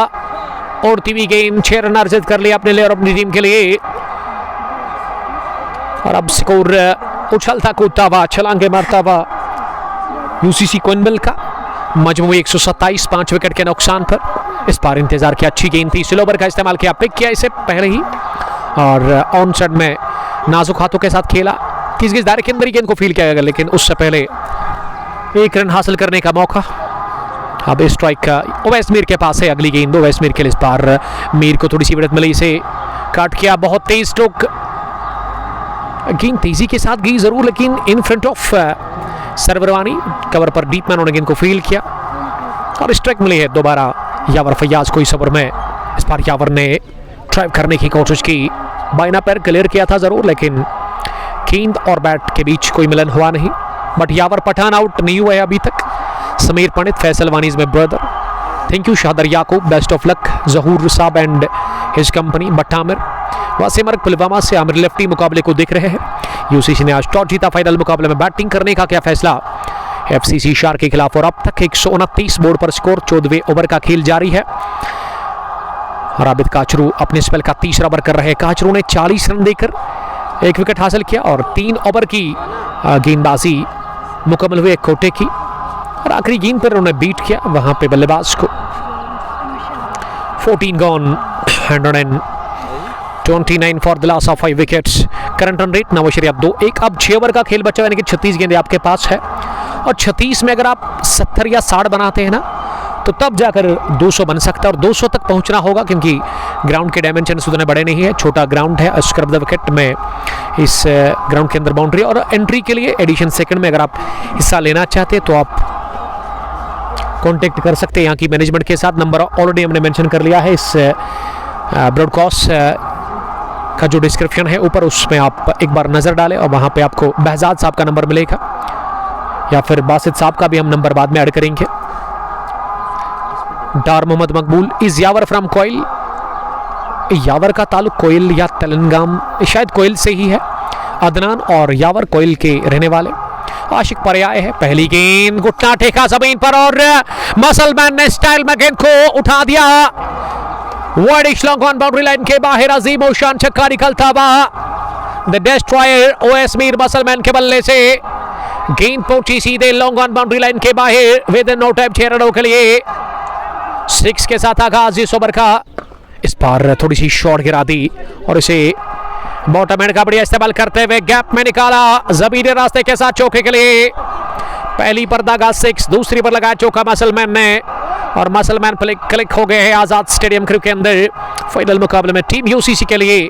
और तीवी गेंद, 6 रन अर्जित कर लिया अपने लिए और अपनी टीम के लिए। और अब स्कोर उछलता कूदता हुआ, छलांगे मारता हुआ यूसीसी कोइनबेल का मजमूई 127, 5 विकेट के नुकसान पर। इस बार इंतजार की अच्छी गेंद थी, स्लो ओवर का इस्तेमाल किया, पिक किया इसे पहले ही और ऑन साइड में नाजुक हाथों के साथ खेला। किस दायरे के अंदर ही गेंद को फील किया गया, लेकिन उससे पहले 1 रन हासिल करने का मौका। अब स्ट्राइक ओवैस मीर के पास है अगली गेंद। ओवैस मीर के लिए इस बार मीर को थोड़ी सी विड़त मिली, इसे काट किया, बहुत तेज स्ट्रोक, गेंद तेजी के साथ गई जरूर लेकिन इन फ्रंट ऑफ सरवरवानी, कवर पर डीप मैन ने गेंद को फील्ड किया और स्ट्राइक मिली है दोबारा यावर फैयाज को इस ओवर में। इस बार यावर ने ड्राइव करने की कोशिश की, बाइना पैर क्लियर किया था जरूर लेकिन गेंद और बैट के बीच कोई मिलन हुआ नहीं। बट यावर पठान आउट नहीं हुआ है अभी तक। Sameer Pandit, Faisal Wani is my brother, thank you शादर Yaqub, best of luck Zahoor Sahab and his company. बट्टामिर वासिम अर्क पुलवामा से आमिर लेफ्टी मुकाबले को देख रहे हैं। यूसीसी ने आज टॉस जीता, फाइनल मुकाबले में बैटिंग करने का क्या फैसला एफसीसी शार के खिलाफ और अब तक 129 बोर्ड पर स्कोर। 14वें ओवर का खेल जारी है। राबित काचरू अपने स्पेल का तीसरा ओवर कर रहे हैं। काचरू ने 40 रन देकर 1 विकेट हासिल किया और 3 ओवर की गेंदबाजी मुकम्मल हुई कोटे की और आखिरी गेंद पर उन्होंने बीट किया वहां पे बल्लेबाज को। 14 gone, 129 for the loss of 5 wickets. Current run rate 9.21। अब 6 ओवर का खेल बचा यानी कि 36 गेंदें आपके पास है और 36 में अगर आप 70 या 60 बनाते हैं ना तो तब जाकर 200 बन सकता है और 200 तक पहुंचना होगा क्योंकि ग्राउंड के डायमेंशन उतने बड़े नहीं है, छोटा ग्राउंड है। स्क्रब द विकेट में इस ग्राउंड के अंदर बाउंड्री और एंट्री के लिए एडिशन सेकंड में अगर आप हिस्सा लेना चाहते हैं तो आप कांटेक्ट कर सकते हैं यहाँ की मैनेजमेंट के साथ। नंबर ऑलरेडी हमने मेंशन कर लिया है इस ब्रॉडकास्ट का जो डिस्क्रिप्शन है ऊपर, उसमें आप एक बार नज़र डालें और वहाँ पे आपको बहजाद साहब का नंबर मिलेगा या फिर बासित साहब का भी हम नंबर बाद में ऐड करेंगे। डार मोहम्मद मकबूल, इज यावर फ्रॉम कोयल। यावर का ताल्लुक कोयल या तेलंगाम, शायद कोयल से ही है। अदनान और यावर कोयल के रहने वाले। आशिक पर्याय है। पहली गेंद, घुटना टेका जमीन पर और मसलमैन ने स्टाइल में गेंद को उठा दिया। Widish long on boundary line के बाहर अजीम और शान छक्का निकलता हुआ। The destroyer OS Mir muscleman के बल्ले से गेंद पहुंची सीधे लॉन्ग ऑन बाउंड्री लाइन के बाहर। विद इन नो टाइम 6 रनों के लिए 6 के साथ आगाज इस ओवर का। इस बार थोड़ी सी शॉट गिरा दी और इसे बॉटम का बढ़िया इस्तेमाल करते हुए गैप में निकाला जमीनी रास्ते के साथ चौके के लिए। पहली पर दागा 6, दूसरी पर लगाया चौका मसलमैन ने और मसलमैन क्लिक हो गए हैं आजाद स्टेडियम क्रिक के अंदर। फाइनल मुकाबले में टीम यूसीसी के लिए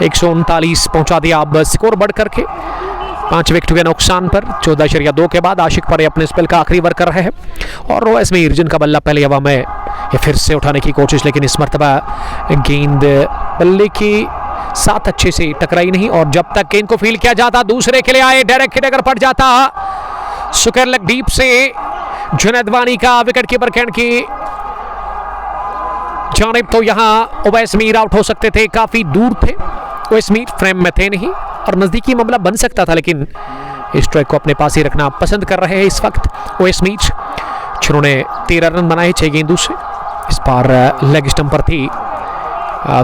139 पहुंचा दिया। अब स्कोर बढ़ करके 5 विकेट के नुकसान पर 14.2 के बाद आशिक पर अपने स्पेल का आखिरी ओवर कर रहे हैं और ओएस मीर जिनका बल्ला पहले हवा में ये फिर से उठाने की कोशिश, लेकिन इस मरतबा गेंद बल्ले के साथ अच्छे से टकराई नहीं और जब तक गेंद को फील्ड किया जाता दूसरे के लिए आए डायरेक्ट हिट अगर पड़ जाता सुकर लग डीप से जुनैद वानी का विकेट कीपर कैंड की जानिब तो यहां ओवैस मीर आउट हो सकते थे, काफी दूर थे। ओवैस मीर फ्रेम में थे नहीं और नजदीकी मामला बन सकता था लेकिन इस स्ट्राइक को अपने पास ही रखना पसंद कर रहे हैं इस वक्त ओवैस मीर, जिन्होंने 13 रन बनाए 6 गेंदों से। इस बार लेग स्टंप पर थी,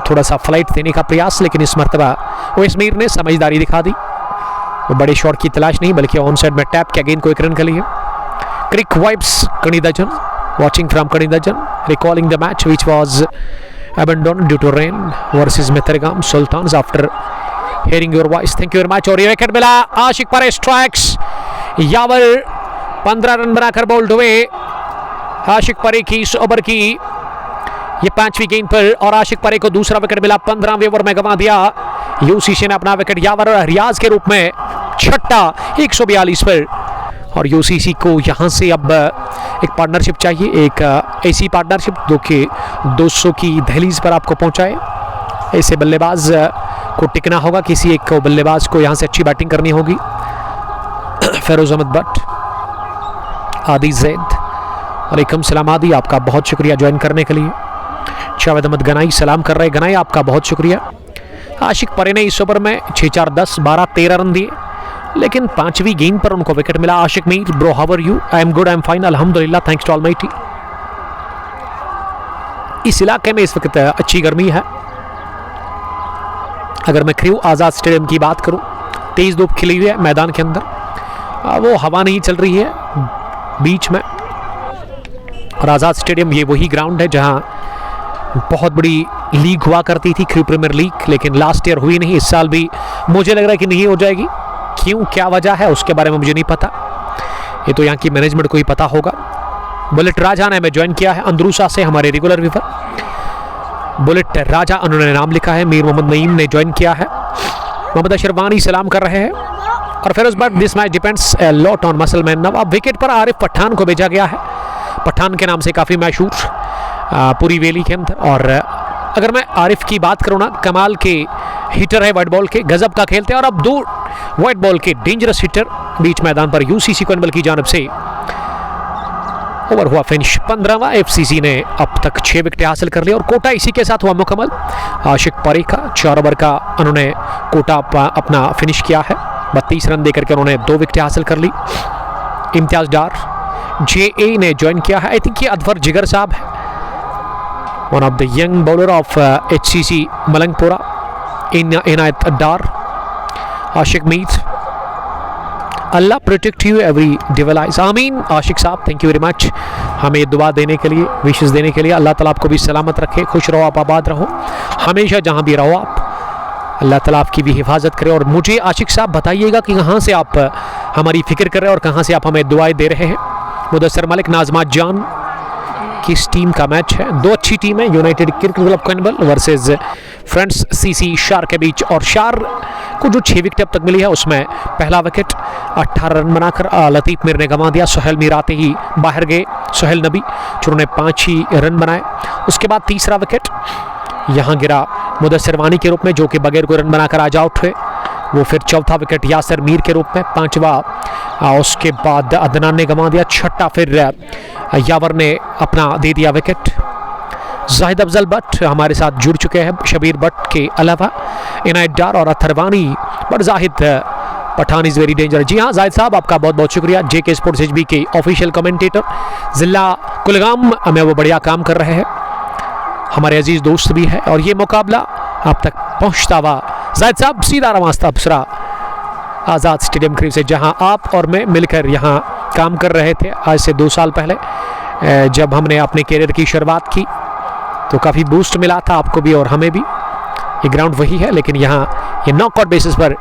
थोड़ा सा फ्लाइट देने का प्रयास, लेकिन इस मरतबा ओवैस मीर ने समझदारी दिखा दी। वो बड़े शॉट की तलाश नहीं बल्कि ऑन साइड में टैप किया गेंद को 1 रन के लिए। क्रिक vibes कणिदजन, watching from Kanidajan, recalling the match which was abandoned due to rain versus Metergam Sultans after hearing your voice. Thank you very much। और ये विकेट मिला आशिक पर स्ट्राइक्स। यावर 15 रन बनाकर बोल्ड हुए आशिक परे की इस ओवर की ये 5वीं गेंद पर और आशिक परे को दूसरा विकेट मिला। 15वें ओवर में गंवा दिया यूसीसी ने अपना विकेट। यावर रियाज के रूप में छठा 142 पर और यूसीसी को यहां से अब एक पार्टनरशिप चाहिए, एक ऐसी पार्टनरशिप जो कि 200 की दहलीज पर आपको पहुंचाए। ऐसे बल्लेबाज को टिकना होगा, किसी एक को बल्लेबाज को यहां से अच्छी बैटिंग करनी होगी। फेरोज अहमद भट्ट, आदि जैद, वालेकुम सलाम आदि, आपका बहुत शुक्रिया ज्वाइन करने के लिए। जावेद अहमद गनाई सलाम कर रहे, गनाई आपका बहुत शुक्रिया। आशिक परे ने इस ओवर में 6, 4, 10, 12, 13 रन दिए लेकिन 5वीं गेंद पर उनको विकेट मिला। Ashiq Mir, bro how are you? I am good, I am fine, अल्हम्दुलिल्लाह, थैंक्स टू ऑलमाइटी। इस इलाके में इस वक्त अच्छी गर्मी है। अगर मैं क्रियो आज़ाद स्टेडियम की बात करूं, तेज धूप खिली हुई है मैदान के अंदर, वो हवा नहीं चल रही है बीच में। और आज़ाद स्टेडियम ये वही ग्राउंड है जहां बहुत बड़ी लीग हुआ करती थी, क्रियो प्रीमियर लीग, लेकिन लास्ट ईयर हुई नहीं। इस साल भी मुझे लग रहा है कि नहीं हो जाएगी। क्यों, क्या वजह है उसके बारे में मुझे नहीं पता, ये तो यहाँ की मैनेजमेंट को ही पता होगा। बुलेट राजा ने हमें ज्वाइन किया है अंदरूसा से, हमारे रेगुलर व्यूवर। बुलेट राजा उन्होंने नाम लिखा है। मीर मोहम्मद नईम ने ज्वाइन किया है। मोहम्मद अशरवानी सलाम कर रहे हैं। और फिर उस बार this match depends a lot on muscleman. अब विकेट पर आरिफ पठान को भेजा गया है। पठान के नाम से काफ़ी मशहूर पूरी वैली के अंदर। और अगर मैं आरिफ की बात करूँ ना, कमाल के हिटर है वाइट बॉल के, गजब का खेलते हैं। और अब 2 वाइट बॉल के डेंजरस हिटर बीच मैदान पर यूसीसी कोइनबल की जानिब से ओवर हुआ फिनिश। 15वां एफसीसी ने अब तक 6 विकेटें हासिल कर ली और कोटा इसी के साथ हुआ मुकम्मल। आशिक परी का 4 ओवर का उन्होंने कोटा अपना फिनिश किया है। 32 रन देकर के उन्होंने 2 विकेटें हासिल कर ली। इम्तियाज डार JA ने ज्वाइन किया है। आई थिंक ये अदफर जिगर साहब है, one of the young bowler of HCC Malangpura. Inayat Dar, Ashiq Mir, अल्लाह protect you every devil eyes. आमीन आशिक साहब, थैंक यू वेरी मच हमें दुआ देने के लिए, विशेष देने के लिए। अल्लाह ताला आपको भी सलामत रखे, खुश रहो आप, आबाद रहो हमेशा जहाँ भी रहो आप। अल्लाह ताला आपकी भी हिफाजत करे। और मुझे आशिक साहब बताइएगा कि कहाँ से आप हमारी फिक्र कर रहे हैं और कहाँ से आप हमें दुआएं दे रहे हैं। मुदस्सर मलिक, नाजमा जान, किस टीम का मैच है? 2 अच्छी टीम है, united cricket club Koinbal versus friends CC Shar के बीच। और शार को जो 6 विकेट अब तक मिली है उसमें पहला विकेट 18 रन बनाकर लतीफ़ मीर ने गंवा दिया। सोहेल मीर आते ही बाहर गए, सोहेल नबी जिन्होंने 5 ही रन बनाए। उसके बाद तीसरा विकेट यहाँ गिरा मुदस्सर वानी के रूप में, जो कि बगैर कोई रन बनाकर आज आउट हुए। वो फिर चौथा विकेट यासिर मीर के रूप में, 5वां उसके बाद अदनान ने गंवा दिया। छठा फिर यावर ने अपना दे दिया विकेट। जाहिद अफजल बट हमारे साथ जुड़ चुके हैं, शबीर बट के अलावा इनायत डार और अथरवानी। But Zahid Pathan is very danger. जी हाँ जाहिद साहब, आपका बहुत बहुत शुक्रिया। JK स्पोर्ट्स HB के ऑफिशियल कमेंटेटर ज़िला कुलगाम में वो बढ़िया काम कर रहे हैं, हमारे अजीज़ दोस्त भी है। और ये मुकाबला आप तक पहुँचता हुआ जाहिद साहब सीधा रास्ता बसरा आज़ाद स्टेडियम करीब से, जहां आप और मैं मिलकर यहां काम कर रहे थे आज से 2 साल पहले। जब हमने अपने कैरियर की शुरुआत की तो काफ़ी बूस्ट मिला था आपको भी और हमें भी। ये ग्राउंड वही है, लेकिन यहाँ ये नॉकआउट बेसिस पर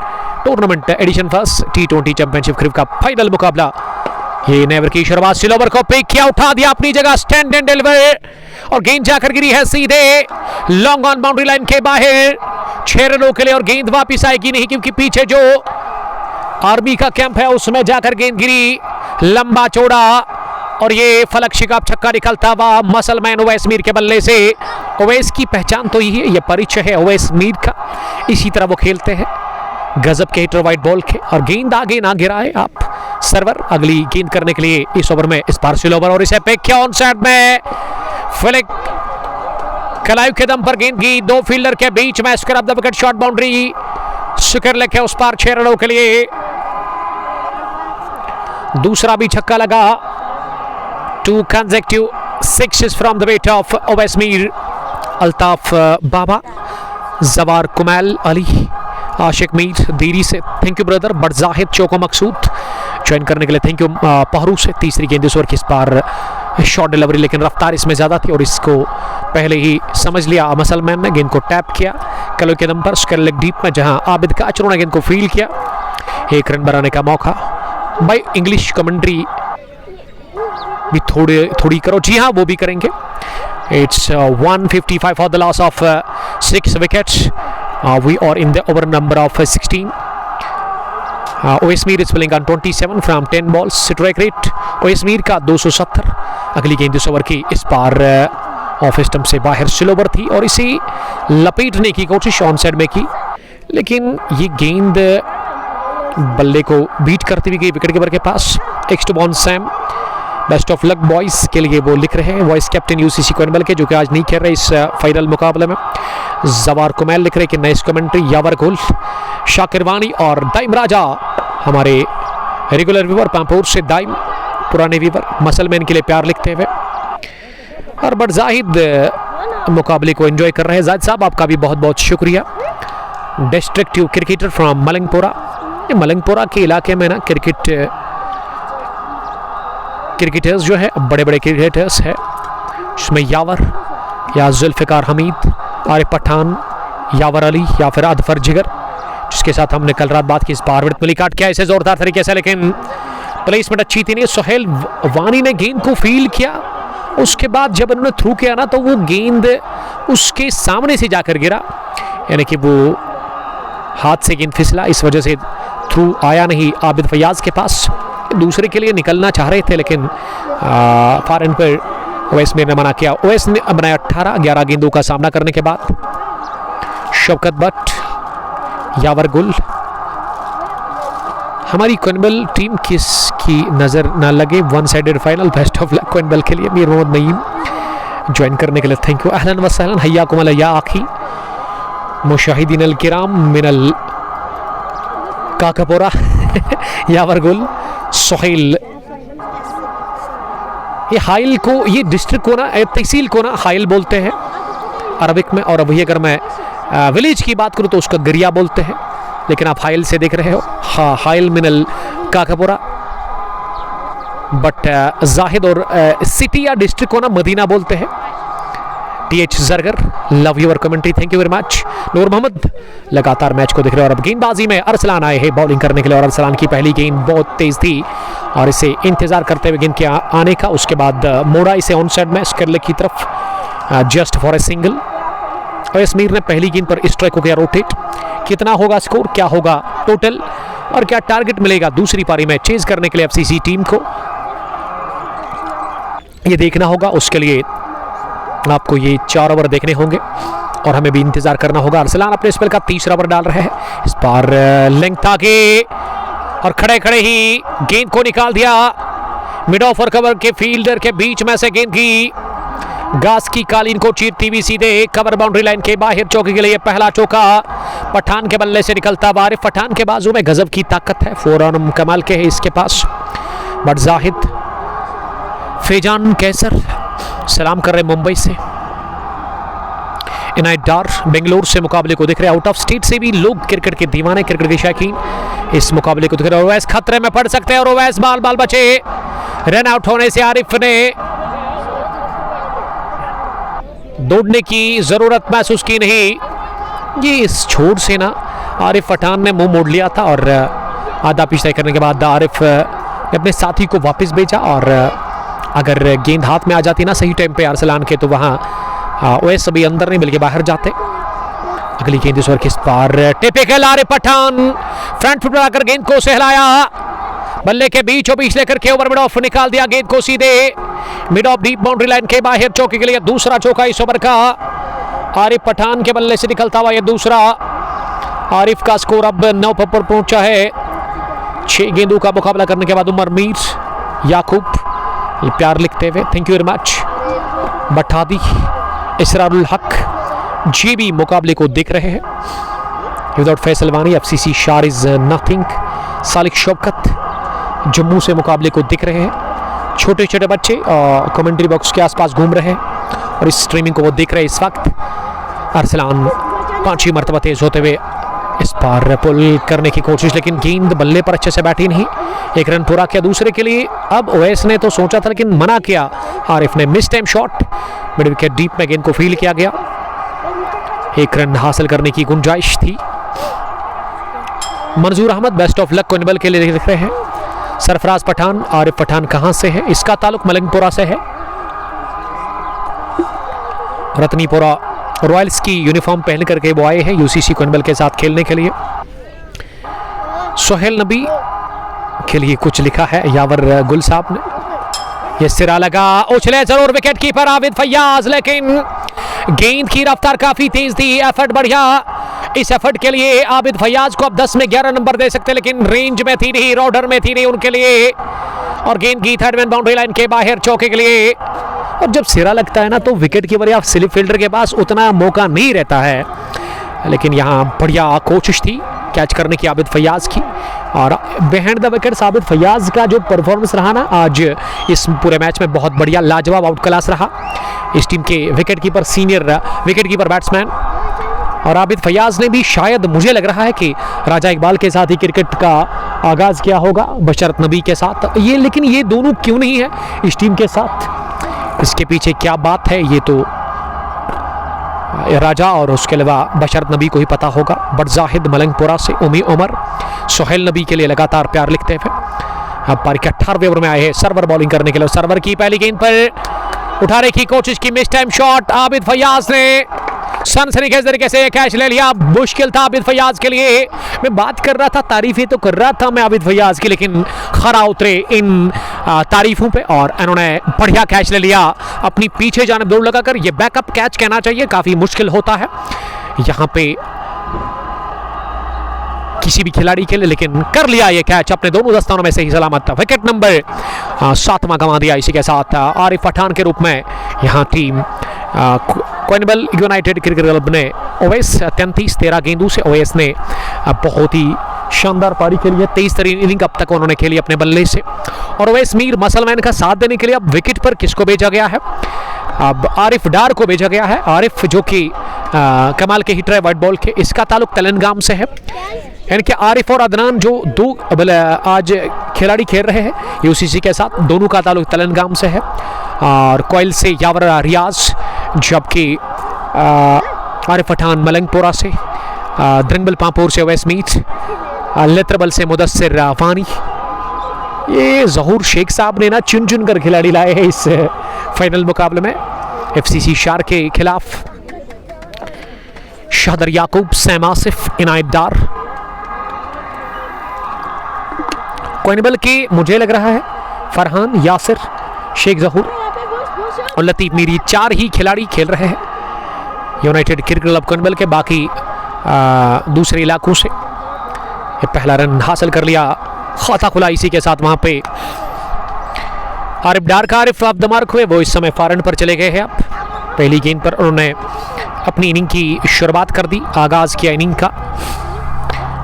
tournament edition first T20 championship cricket का फाइनल मुकाबला। ये नेवर की शुरुआत, सिलोवर को पिक किया, उठा दिया अपनी जगह, स्टैंड एंड डिलीवर और गेंद जाकर गिरी है सीधे लॉन्ग ऑन बाउंड्री लाइन के बाहर। 6 रनों के लिए और गेंद वापिस आएगी नहीं, क्योंकि पीछे जो आर्मी का कैंप है उसमें जाकर गेंद गिरी लंबा चौड़ा। और ये फलक शिकाब छक्का निकलता हुआ मसलमैन उवैस मीर के बल्ले से। उवैस की पहचान तो यही है, ये परिचय है उवैस मीर का, इसी तरह वो खेलते हैं, गजब के हिटर वाइट बॉल के। और गेंद आगे ना गिराए आप सर्वर, अगली गेंद करने के लिए इस ओवर में इस बार स्लो ओवर। और इसे पिक किया ऑन साइड में, फलिक कलायु के दम पर गेंद की 2 फील्डर के बीच में, square of the wicket shot boundary. शुक्र लेके उस पार 6 रनों के लिए दूसरा भी छक्का लगा। 2 consecutive sixes from the weight of Uwais Mir, Altaf बाबा, जवार कुमैल अली, आशिक मीर देरी से thank you brother. But Zahid choco Maqsood join करने के लिए थैंक यू। पहरू से तीसरी गेंद इस ओवर की, इस बार शॉर्ट डिलीवरी लेकिन रफ्तार इसमें ज़्यादा थी और इसको पहले ही समझ लिया मसलमैन ने। गेंद को टैप किया कलो के दम पर, स्क्वायर लेग डीप में, जहां आबिद काचर ने गेंद को फील्ड किया। 1 रन बनाने का मौका। भाई इंग्लिश कमेंट्री भी थोड़ी करो। जी हाँ, वो भी करेंगे। It's 155 for the loss of 6 wickets. We are in the over number of 16। Uwais Mir is playing on 27 from 10 balls, strike rate Uwais Mir का 270। अगली गेंद इस ओवर की, इस बार ऑफ स्टंप से बाहर स्लोवर थी और इसे लपेटने की कोशिश ऑन साइड में की, लेकिन ये गेंद बल्ले को बीट करती हुई गई विकेट कीपर के पास। एक्स टू बॉन सैम, बेस्ट ऑफ लक बॉयज के लिए वो लिख रहे हैं, वाइस कैप्टन यूसीसी कोइनबल के, जो कि आज नहीं खेल रहे इस फाइनल मुकाबले में। जवार कुमैल लिख रहे कि नाइस कमेंट्री, यावर गोल, शाकिर वानी और दाइम राजा हमारे रेगुलर व्यूवर पामपुर से, दाइम पुराने व्यूवर मसलमैन के लिए प्यार लिखते हुए। और बट जाहिद मुकाबले को एंजॉय कर रहे हैं। जाहिद साहब आपका भी बहुत बहुत शुक्रिया। डिस्ट्रिक्टिव क्रिकेटर फ्रॉम मलंगपुरा। मलंगपुरा के इलाके में ना क्रिकेटर्स जो है बड़े बड़े क्रिकेटर्स है, इसमें यावर या जुल्फ़िकार हमीद, आरिफ पठान, यावर अली या फिर अदफर जिगर, जिसके साथ हमने कल रात बात की। इस बार मिली काट किया इसे जोरदार तरीके से, लेकिन प्लेसमेंट अच्छी थी नहीं। सोहेल वानी ने गेंद को फील्ड किया उसके बाद जब उन्होंने थ्रू किया ना तो वो गेंद उसके सामने से जाकर गिरा, यानी कि वो हाथ से गेंद फिसला, इस वजह से थ्रू आया नहीं आबिद फैयाज के पास। दूसरे के लिए निकलना चाह रहे थे लेकिन फार एंड पर ओवैस मीर ने मना किया। ओवैस ने बनाया 18-11 गेंदों का सामना करने के बाद। शौकत बट, यावर गुल। हमारी क्वेनबल टीम किसकी नज़र ना लगे, one sided final. Best of luck Koinbal के लिए। मीर मोहम्मद नईम ज्वाइन करने के लिए थैंक यू। अहलन व सहलन, हय्याकुम अल्लाह या आखी मुशाहिदीन अल किराम मिनल काकापोरा। यावर गुल, सोहेल। ये हाइल को, ये डिस्ट्रिक्ट को ना, तहसील को ना हाइल बोलते हैं अरबिक में, और अभी अगर मैं विलेज की बात करूँ तो उसका गरिया बोलते हैं, लेकिन आप हाइल से देख रहे हो। हाँ, हाइल मिनल काकापुरा। बट जाहिद और सिटी या डिस्ट्रिक्ट को ना मदीना बोलते हैं। TH Zargar, love your commentary, thank you very much. Noor Mohammad लगातार मैच को देख रहे हैं। और अब गेंदबाजी में अरसलान आए हैं बॉलिंग करने के लिए, और अरसलान की पहली गेंद बहुत तेज थी और इसे इंतजार करते हुए गेंद के आने का, उसके बाद मोड़ा इसे ऑन साइड में स्करले की तरफ just for a single. Owais Mir ने पहली गेंद पर स्ट्राइक को किया रोटेट। कितना होगा स्कोर, क्या होगा टोटल, और क्या टारगेट मिलेगा दूसरी पारी में चेज करने के लिए FCC टीम को, ये देखना होगा। उसके लिए आपको ये 4 ओवर देखने होंगे और हमें भी इंतजार करना होगा। अरसलान अपने स्पेल का 3रा ओवर डाल रहे हैं। इस बार लेंथ आगे और खड़े खड़े ही गेंद को निकाल दिया। मिड ऑफ और कवर के फील्डर के बीच में से गेंद की घास की कालीन को चीरती हुई सीधे कवर बाउंड्री लाइन के बाहर। चौके के लिए पहला चौका पठान के बल्ले से निकलता। बारिफ पठान के बाजू में गजब की ताकत है, 4 रन कमाल के है इसके पास। बट जाहिद, फैजान कैसर सलाम कर रहे मुंबई से। इनायत डार बेंगलोर से मुकाबले को देख रहे। आउट ऑफ स्टेट से भी लोग क्रिकेट के दीवाने, क्रिकेट के शौकीन इस मुकाबले को देख रहे। ओवैस खतरे में पड़ सकते हैं और ओवैस बाल बचे। रन आउट होने से आरिफ ने दौड़ने की जरूरत महसूस की नहीं। ये इस छोड़ से ना आरिफ पठान ने मुंह मोड़ लिया था और आधा पिच तय करने के बाद आरिफ ने अपने साथी को वापस भेजा, और अगर गेंद हाथ में आ जाती ना सही टाइम पे अरसलान के, तो वहाँ ओवैस अभी अंदर नहीं बल्कि बाहर जाते। अगली गेंद इस ओवर किस पार typical Arif Pathan front foot आकर गेंद को सहलाया, बल्ले के बीचों बीच लेकर के ओवर मिड ऑफ निकाल दिया गेंद को सीधे mid of deep boundary line के बाहर। चौके के लिए दूसरा चौका इस ओवर का आरिफ पठान के बल्ले से निकलता हुआ ये दूसरा। आरिफ का स्कोर अब 9 पर पहुंचा है। 6 गेंदों का मुकाबला करने के बाद उमर मीर याकूब प्यार लिखते हुए thank you very much. बठादी Israrul हक जी भी मुकाबले को देख रहे हैं। विदाउट फैसल वानी FCC शार इज नथिंग। सालिक शौकत जम्मू से मुकाबले को दिख रहे हैं। छोटे छोटे बच्चे कमेंट्री बॉक्स के आसपास घूम रहे हैं और इस स्ट्रीमिंग को वो देख रहे हैं इस वक्त। अरसलान 5 मरतबा तेज होते हुए इस बार पुल करने की कोशिश, लेकिन गेंद बल्ले पर अच्छे से बैठी नहीं। 1 रन पूरा किया दूसरे के लिए। अब ओवैस ने तो सोचा था लेकिन मना किया आरिफ ने। Miss time shot, mid wicket deep में गेंद को फील किया गया। 1 रन हासिल करने की गुंजाइश थी। मंजूर Ahmad best of luck Koinbal के लिए दिख रहे हैं। सरफराज पठान, आरिफ पठान कहां से है? इसका ताल्लुक मलंगपुरा से है। रतनीपुरा रॉयल्स की यूनिफॉर्म पहन करके वो आए हैं UCC क्वेनबल के साथ खेलने के लिए। सोहेल नबी के लिए कुछ लिखा है यावर गुल साहब ने। ये सिरा लगा, उछले जरूर विकेट कीपर आबिद फैयाज, लेकिन गेंद की रफ्तार काफी तेज थी। एफर्ट बढ़िया। इस एफर्ट के लिए आबिद फैयाज को अब 10 में 11 नंबर दे सकते, लेकिन रेंज में थी नहीं, रॉडर में थी नहीं उनके लिए। और गेंद की थर्ड मैन बाउंड्री लाइन के बाहर चौके के लिए। और जब सिरा लगता है ना तो विकेट कीपर या स्लिप फील्डर के पास उतना मौका नहीं रहता है, लेकिन यहाँ बढ़िया कोशिश थी कैच करने की आबिद फैयाज की। और behind the wicket Abid Faiyaz का जो परफॉर्मेंस रहा ना आज इस पूरे मैच में बहुत बढ़िया, लाजवाब, आउट क्लास रहा इस टीम के wicket keeper, senior wicket keeper batsman. और आबिद फैयाज ने भी शायद मुझे लग रहा है कि राजा इकबाल के साथ ही क्रिकेट का आगाज़ किया होगा, बशरत नबी के साथ ये, लेकिन ये दोनों क्यों नहीं है इस टीम के साथ, इसके पीछे क्या बात है ये तो राजा और उसके अलावा बशरत नबी को ही पता होगा। बट जाहिद मलंगपुरा से उमी उमर सोहेल नबी के लिए लगातार प्यार लिखते हुए अब पारी के 18वें ओवर में आए हैं सर्वर बॉलिंग करने के लिए। सर्वर की पहली गेंद पर उठा रही कोशिश की, miss time shot. Abid Faiyaz ने सनसनीखेज तरीके से कैच ले लिया। मुश्किल था आबिद फैयाज के लिए। मैं बात कर रहा था, तारीफें तो कर रहा था मैं आबिद फैयाज की, लेकिन खरा उतरे इन तारीफों पे और इन्होंने बढ़िया कैच ले लिया अपनी पीछे जाने दौड़ लगाकर। ये बैकअप कैच कहना चाहिए, काफी मुश्किल होता है यहाँ पे किसी भी खिलाड़ी के लिए, लेकिन कर लिया ये कैच अपने दोनों दस्तानों में से ही सलामत। विकेट नंबर 7वां गंवा दिया। इसी के साथ आरिफ पठान के रूप में यहाँ टीम कोइनबल यूनाइटेड क्रिकेट क्लब ने ओवैस 33-13 गेंदों से ओवैस ने बहुत ही शानदार पारी खेली है। 23 इनिंग अब तक उन्होंने खेली अपने बल्ले से। और ओवैस मीर मसलमैन का साथ देने के लिए अब विकेट पर किसको भेजा गया है? अब आरिफ डार को भेजा गया है। आरिफ जो कि कमाल के हिटर है वाइट बॉल के, इसका ताल्लुक तेलंगाम से है। यानी कि आरिफ और अदनान जो दो आज खिलाड़ी खेल रहे हैं यूसीसी के साथ, दोनों का ताल्लुक तेलंगाम से है। और कोयल से यावर रियाज, जबकि आरिफ पठान मलंगपुरा से, द्रिंगबल पामपुर से ओवैस मीर, लेत्रबल से मुदस्सिर वानी। ये जहूर शेख साहब ने ना चुन चुन कर खिलाड़ी लाए हैं इस फाइनल मुकाबले में एफसीसी शार के खिलाफ। शाहदर याकूब, सैम आसिफ, इनायत डार। कोइनबल के मुझे लग रहा है फरहान, यासिर, शेख जहूर और लतीफ मीरी, 4 ही खिलाड़ी खेल रहे हैं यूनाइटेड क्रिकेट क्लब कोइनबल के। बाकी दूसरे इलाकों से ये पहला रन हासिल कर लिया, खाता खुला इसी के साथ वहां पे आरिफ डार का। आरिफ ऑफ द मार्क हुए, वो इस समय फॉरन पर चले गए हैं। अब पहली गेंद पर उन्होंने अपनी इनिंग की शुरुआत कर दी, आगाज किया इनिंग का।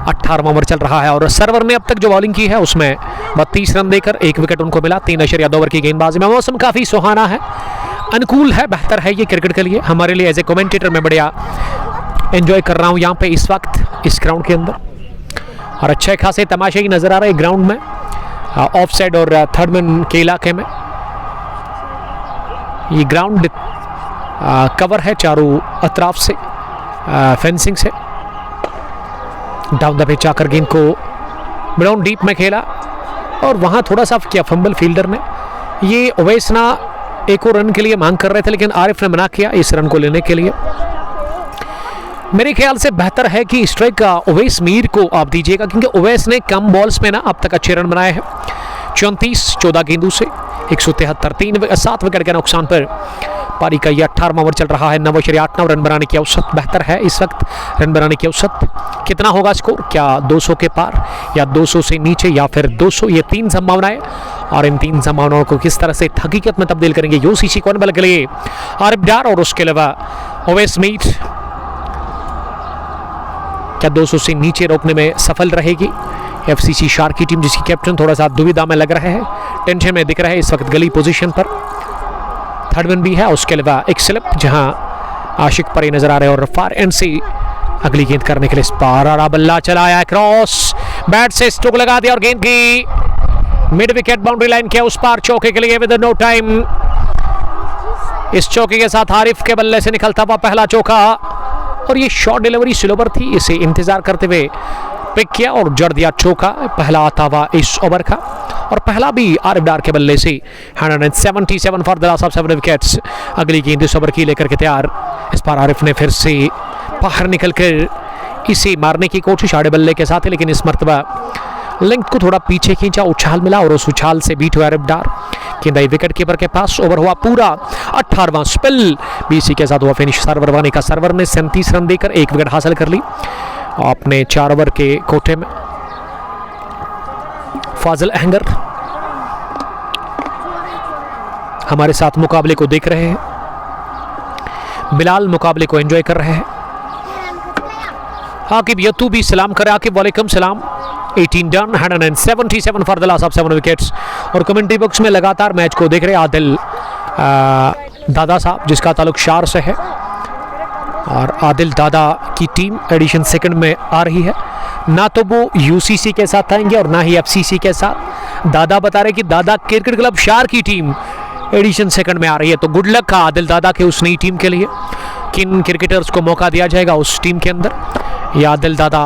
18वां ओवर चल रहा है और सर्वर ने अब तक जो बॉलिंग की है उसमें 32 रन देकर 1 विकेट उनको मिला। 3.2 ओवर की गेंदबाजी में मौसम काफ़ी सुहाना है, अनुकूल है, बेहतर है ये क्रिकेट के लिए। हमारे लिए एज ए कमेंटेटर मैं बढ़िया एंजॉय कर रहा हूँ यहाँ पे इस वक्त इस ग्राउंड के अंदर। और अच्छे खासे तमाशे ही नज़र आ रहे हैं ग्राउंड में, ऑफ साइड और थर्ड मैन के इलाके में। ये ग्राउंड कवर है चारों अतराफ से फेंसिंग से। डाउन द पिच आकर गेंद को ब्राउन डीप में खेला और वहां थोड़ा सा किया फंबल फील्डर ने। ये ओवैस ना एक और रन के लिए मांग कर रहे थे, लेकिन आरिफ ने मना किया इस रन को लेने के लिए। मेरे ख्याल से बेहतर है कि स्ट्राइक ओवैस मीर को आप दीजिएगा, क्योंकि ओवैस ने कम बॉल्स में ना अब तक अच्छे रन बनाए हैं। 34-14 गेंदों से 173, 7 विकेट के नुकसान पर पारी का ये 18वां ओवर चल रहा है। 9.89 रन बनाने की औसत बेहतर है इस वक्त। रन बनाने की औसत कितना होगा स्कोर? क्या 200 के पार या 200 से नीचे या फिर 200? ये 3 संभावनाएं, और इन 3 संभावनाओं को किस तरह से हकीकत में तब्दील करेंगे यूसीसी कोइनबल के लिए आरिफ डार और उसके अलावा ओवैस मीर। क्या 200 से नीचे रोकने में सफल रहेगी एफसीसी शार की टीम, जिसकी कैप्टन थोड़ा सा दुविधा में लग रहे हैं, टेंशन में दिख रहे हैं इस वक्त गली पोजीशन पर। थर्ड मैन भी है, उसके अलावा एक स्लिप जहां आशिक परे नजर आ रहे हैं। और फार एंड से अगली गेंद करने के लिए स्पारा बल्ला चलाया, क्रॉस बैट से स्ट्रोक लगा दिया और गेंद की मिड विकेट बाउंड्री लाइन के उस पार चौके के लिए विद नो टाइम। इस चौके के साथ आरिफ के बल्ले से निकलता हुआ पहला चौका, और ये शॉर्ट डिलीवरी स्लोवर थी, इसे इंतजार करते हुए पिक किया और जड़ दिया चौका, पहला आता हुआ इस ओवर का। और पहला भी आरिफ डार के बल्ले से 177 for the loss of 7 wickets. अगली गेंद इस ओवर की लेकर के तैयार। इस बार आरिफ ने फिर से बाहर निकलकर इसे मारने की कोशिश आड़े बल्ले के साथ है, लेकिन इस मरतबा लेंथ को थोड़ा पीछे खींचा, उछाल मिला और उस उछाल से बीट हुआ आरिफ डार। गेंद विकेट कीपर के पास, ओवर हुआ पूरा। 18वां स्पेल बीसी के साथ हुआ फिनिश सर्वर वानी का। सर्वर ने 37 रन देकर 1 विकेट हासिल कर ली अपने 4 ओवर के कोटे में। फाजिल अहंगर हमारे साथ मुकाबले को देख रहे हैं, बिलाल मुकाबले को एंजॉय कर रहे हैं। आकिब यतू भी सलाम करे। आकिब वालेकुम सलाम। 18 done, 177 for the loss of 7 wickets. और कमेंट्री बॉक्स में लगातार मैच को देख रहे आदिल दादा साहब, जिसका ताल्लुक शार से है, और आदिल दादा की टीम एडिशन सेकंड में आ रही है। ना तो वो यूसीसी के साथ आएंगे और ना ही एफसीसी के साथ। दादा बता रहे कि दादा क्रिकेट क्लब शार की टीम एडिशन सेकंड में आ रही है, तो गुड लक का आदिल दादा के उस नई टीम के लिए। किन क्रिकेटर्स को मौका दिया जाएगा उस टीम के अंदर, ये आदिल दादा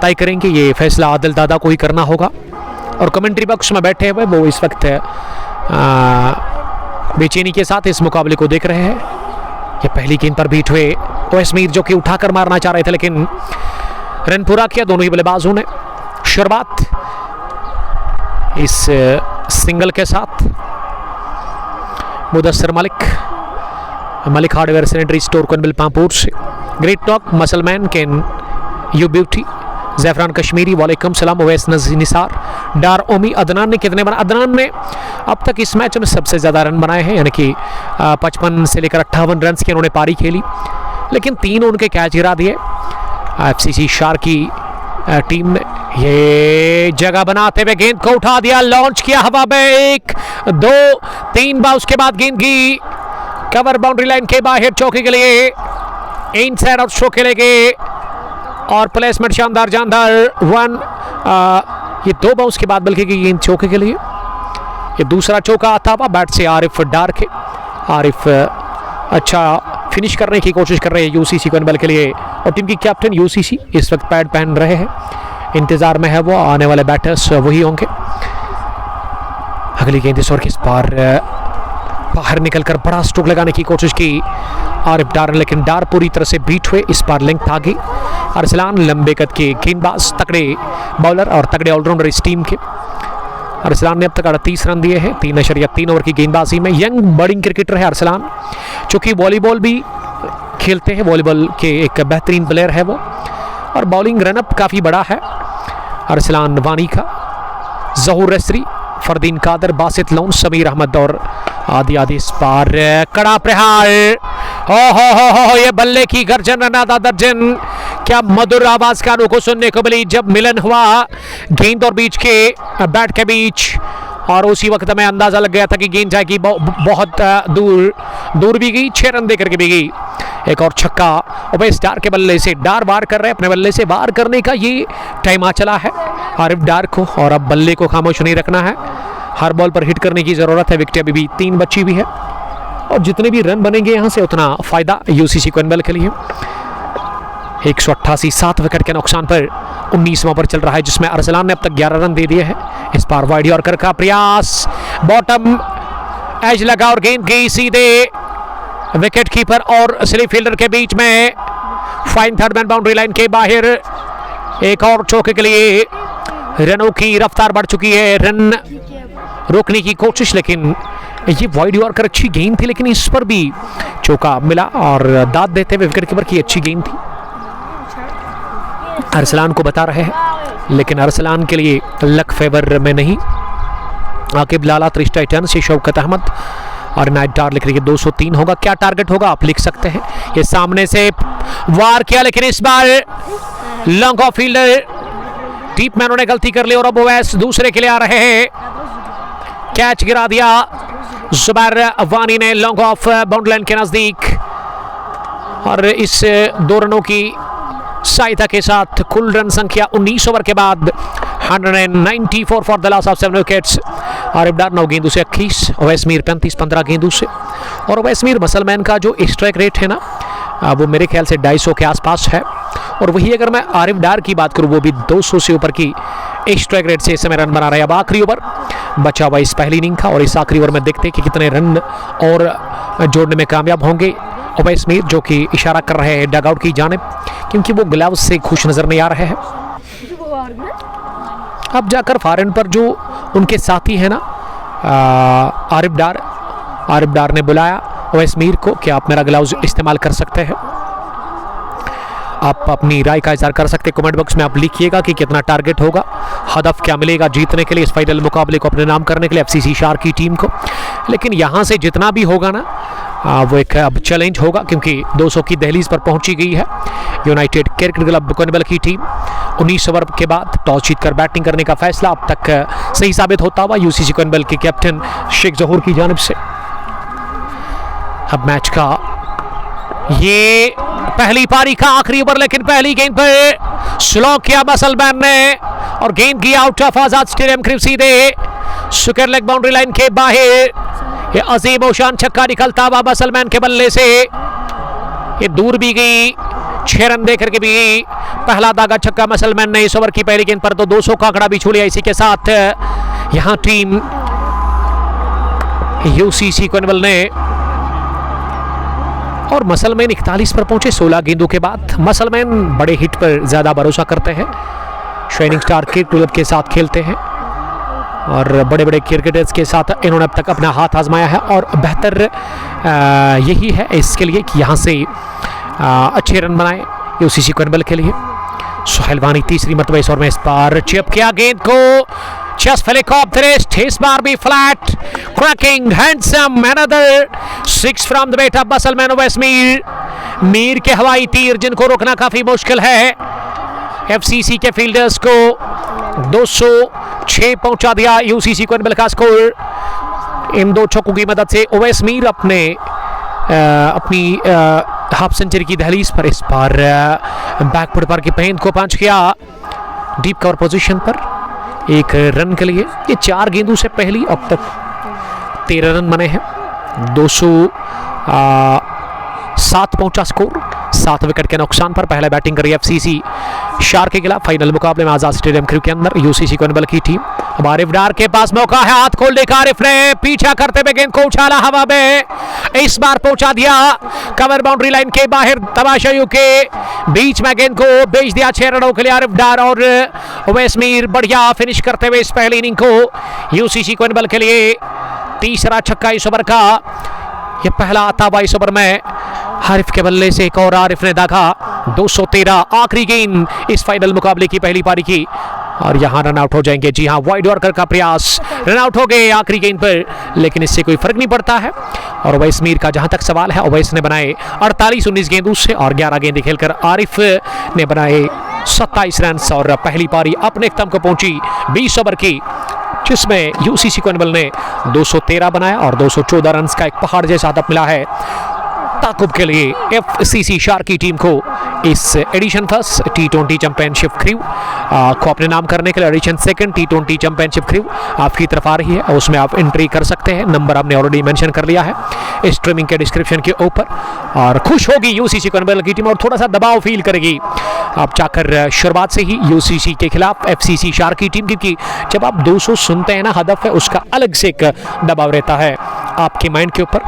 तय करेंगे। ये फैसला आदिल दादा को ही करना होगा। और कमेंट्री बॉक्स में बैठे हुए वो इस वक्त बेचैनी के साथ इस मुकाबले को देख रहे हैं। ये पहली गेंद पर बीट हुए ओवैस मीर जो कि उठाकर मारना चाह रहे थे, लेकिन रन पूरा किया दोनों ही बल्लेबाजों ने। शुरुआत इस सिंगल के साथ Mudassir Malik hardware sanitary store कोनबिल पामपुर से। Great knock muscleman can you beauty ज़ैफ़रान कश्मीरी वालेकुम सलाम ओवैस निसार डार ओमी। अदनान ने कितने बनाए? अदनान ने अब तक इस मैच में सबसे ज़्यादा रन बनाए हैं, यानी कि 55 से लेकर 58 रन की उन्होंने पारी खेली, लेकिन 3 उनके कैच गिरा दिए FCC शार की टीम ने। ये जगह बनाते हुए गेंद को उठा दिया, लॉन्च किया हवा में, 1 2 3 बार। उसके बाद गेंद की कवर बाउंड्री लाइन के बाहर चौके के लिए इनसाइड आउट स्ट्रोक खेलेंगे और प्लेसमेंट शानदार जानदार 1। ये 2 बाउंस के बाद बल्कि गेंद चौके के लिए। ये दूसरा चौका आता हुआ बैट से आरिफ डार के। आरिफ अच्छा फिनिश करने की कोशिश कर रहे हैं यूसीसी कोनबल के लिए, और टीम की कैप्टन यूसीसी इस वक्त पैड पहन रहे हैं, इंतजार में है वो। आने वाले बैटर्स वही होंगे। अगली गेंद इस ओवर किस बार बाहर निकलकर बड़ा स्ट्रोक लगाने की कोशिश की आरिफ डार, लेकिन डार पूरी तरह से बीट हुए। इस बार लेंथ आ गई। अरसलान लंबे कद के गेंदबाज, तगड़े बॉलर और तगड़े ऑलराउंडर इस टीम के। अरसलान ने अब तक 38 रन दिए हैं 3 ओवर की गेंदबाजी में। यंग बर्डिंग क्रिकेटर है अरसलान, चूँकि वॉलीबॉल भी खेलते हैं, वॉलीबॉल के एक बेहतरीन प्लेयर है वो, और बॉलिंग रनअप काफ़ी बड़ा है अरसलान वानी का। जहूर रसरी, फरदीन कादर, बासित लोन, समीर अहमद और आदि इस पार कड़ा प्रहार। हो ये बल्ले की गर्जन नादा दर्जन, क्या मधुर आवाज कानों को सुनने को मिली जब मिलन हुआ गेंद और बीच के बैट के बीच, और उसी वक्त में अंदाजा लग गया था कि गेंद जाएगी बहुत दूर भी गई, 6 रन देकर के भी गई। एक और छक्का ओवैस डार के बल्ले से। डार वार कर रहे हैं, अपने बल्ले से वार करने का ये टाइम आ चला है आरिफ डार को, और अब बल्ले को खामोश नहीं रखना है, हर बॉल पर हिट करने की ज़रूरत है। विकेट अभी भी 3 बची भी है, और जितने भी रन बनेंगे यहाँ से उतना फ़ायदा यूसीसी कोनबल के लिए। 188 7 विकेट के नुकसान पर 19वां ओवर चल रहा है, जिसमें अरसलान ने अब तक 11 रन दे दिए हैं। इस बार वाइड यॉर्कर का प्रयास, बॉटम एज लगा और गेंद गई सीधे विकेट कीपर और स्लिप फील्डर के बीच में। Fine third man boundary line के बाहर। एक और चौके के लिए रनों की रफ्तार बढ़ चुकी है, रन रोकने की कोशिश, लेकिन ये वाइड यॉर्कर अच्छी गेंद थी, लेकिन इस पर भी चौका मिला और दाद देते हुए विकेट कीपर की अच्छी गेंद थी। अरसलान को बता रहे हैं, लेकिन अरसलान के लिए लक फेवर में नहीं। आकिब लाला, त्रिश टाइटन से शौकत अहमद और नाइट डार लिख रही है 203 होगा। क्या टारगेट होगा आप लिख सकते हैं। ये सामने से वार किया, लेकिन इस बार लॉन्ग ऑफ फील्डर डीप मैनों ने गलती कर ली और अब ओवैस दूसरे के लिए आ रहे हैं। कैच गिरा दिया जुबैर वानी ने लॉन्ग ऑफ बाउंड्री लाइन के नजदीक, और इस 2 रनों की सहायता के साथ कुल रन संख्या 19 ओवर के बाद 194 for the loss of 7 wickets. Arif Dar 9 गेंदों से 21, ओवैस मीर 35-15 गेंदों से। और ओवैस मीर मसलमैन का जो स्ट्राइक रेट है ना, वो मेरे ख्याल से 250 के आसपास है, और वही अगर मैं आरिफ डार की बात करूँ वो भी 200 से ऊपर की स्ट्राइक रेट से इस समय रन बना रहे हैं। अब आखिरी ओवर बचा हुआ इस पहली इनिंग का, और इस आखिरी ओवर में देखते हैं कि कितने रन और जोड़ने में कामयाब होंगे ओवैस मीर, जो कि इशारा कर रहे हैं डगआउट की जानिब, क्योंकि वो ग्लव्स से खुश नजर नहीं आ रहे हैं। अब जाकर फॉरन पर जो उनके साथी हैं ना, आरिफ डार ने बुलाया ओवैस मीर को कि आप मेरा ग्लव्स इस्तेमाल कर सकते हैं। आप अपनी राय का इज़हार कर सकते हैं, कमेंट बॉक्स में आप लिखिएगा कि कितना टारगेट होगा, हदफ क्या मिलेगा जीतने के लिए, इस फाइनल मुकाबले को अपने नाम करने के लिए FCC शार की टीम को। लेकिन यहाँ से जितना भी होगा ना, वो एक अब चैलेंज होगा, क्योंकि 200 की दहलीज पर पहुंची गई है यूनाइटेड क्रिकेट क्लब कोनबल की टीम। 19 ओवर के बाद टॉस जीतकर बैटिंग करने का फैसला अब तक सही साबित होता हुआ यूसीसी कोनबल के कैप्टन शेख जहूर की जानिब से। अब मैच का ये पहली पारी का आखिरी ओवर, लेकिन पहली गेंद पर स्लो किया मसलमैन ने, और गेंद की आउट ऑफ आजाद स्टेडियम करीब सीधे स्क्वायर लेग बाउंड्री लाइन के बाहर। ये अजीम ओशान छक्का निकलता हुआ मसलमैन के बल्ले से, ये दूर भी गई, 6 रन देकर के भी पहला दागा छक्का मसलमैन ने इस ओवर की पहली गेंद पर, तो 200 का आंकड़ा भी छू लिया। इसी के साथ यहां टीम यूसीसी कोइनबल ने। और मसलमैन 41 पर पहुंचे 16 गेंदों के बाद। मसलमैन बड़े हिट पर ज़्यादा भरोसा करते हैं, शाइनिंग स्टार क्लब के साथ खेलते हैं और बड़े बड़े क्रिकेटर्स के साथ इन्होंने अब तक अपना हाथ आजमाया है और बेहतर यही है इसके लिए कि यहाँ से अच्छे रन बनाए यूसीसी कोइनबल के लिए। सोहेल वानी तीसरी मरतबा इस ओवर में इस बार चिप किया गेंद को, जस्ट हेलीकॉप्टरिस्ट, इस बार भी flat, cracking handsome, another 6 from the bat of muscleman Owais Mir. Mir के हवाई तीर जिनको रोकना काफी मुश्किल है। एफसीसी के फील्डर्स को 206 पहुंचा दिया यूसीसी कोइनबल का स्कोर। इन 2 छक्कों की मदद से ओवैस मीर अपनी हाफ सेंचुरी की दहलीज पर इस बार बैकफुट पर की गेंद को पंच किया डीप कवर पोजीशन पर 1 रन के लिए। ये 4 गेंदों से पहली अब तक 13 रन बने हैं। 207 पहुंचा स्कोर, 7 विकेट के नुकसान पर। पहले बैटिंग करी एफसीसी शार्क के खिलाफ फाइनल मुकाबले में आजाद स्टेडियम क्रू के अंदर यूसीसी कोइनबल की टीम। अब आरिफ डार के पास मौका है, हाथ खोल देकर आरिफ ने पीछा करते हुए गेंद को उछाला हवा में, इस बार पहुंचा दिया कवर बाउंड्री लाइन के बाहर। तमाशाइयों के बीच में गेंद को बेच दिया 6 रनों के लिए आरिफ डार और ओवैस मीर बढ़िया फिनिश करते हुए इस पहली इनिंग को यूसीसी कोइनबल के लिए। तीसरा छक्का इस ओवर का, यह पहला आता हुआ इस ओवर में हारिफ के बल्ले से एक और आरिफ ने दागा। 213 आखिरी गेंद इस फाइनल मुकाबले की पहली पारी की और यहां रन आउट हो जाएंगे। जी हां, वाइड यॉर्कर का प्रयास, रन आउट हो गए आखिरी गेंद पर, लेकिन इससे कोई फर्क नहीं पड़ता है। और ओवैस मीर का जहां तक सवाल है, ओवैस ने बनाए 48-19 गेंदों से और 11 गेंदें खेलकर आरिफ ने बनाए 27 रन और पहली पारी अपने खत्म को पहुंची 20 ओवर की, जिसमें यूसीसी कोइनबल ने 213 बनाया और 214 रन का एक पहाड़ जैसा हदफ मिला है ताकुब के लिए एफसीसी शार्क की टीम को इस एडिशन फर्स्ट टी20 चैंपियनशिप क्रू को अपने नाम करने के लिए। एडिशन सेकंड टी20 चैंपियनशिप क्रू आपकी तरफ आ रही है, उसमें आप एंट्री कर सकते हैं। नंबर आपने ऑलरेडी मेंशन कर लिया है स्ट्रीमिंग के डिस्क्रिप्शन के ऊपर। और खुश होगी यूसीसी कोइनबल की टीम और थोड़ा सा दबाव फील करेगी आप चाहकर शुरुआत से ही यूसीसी के खिलाफ एफसीसी शार्क की टीम, क्योंकि जब आप 200 सुनते हैं ना हदफ है, उसका अलग से एक दबाव रहता है आपके माइंड के ऊपर।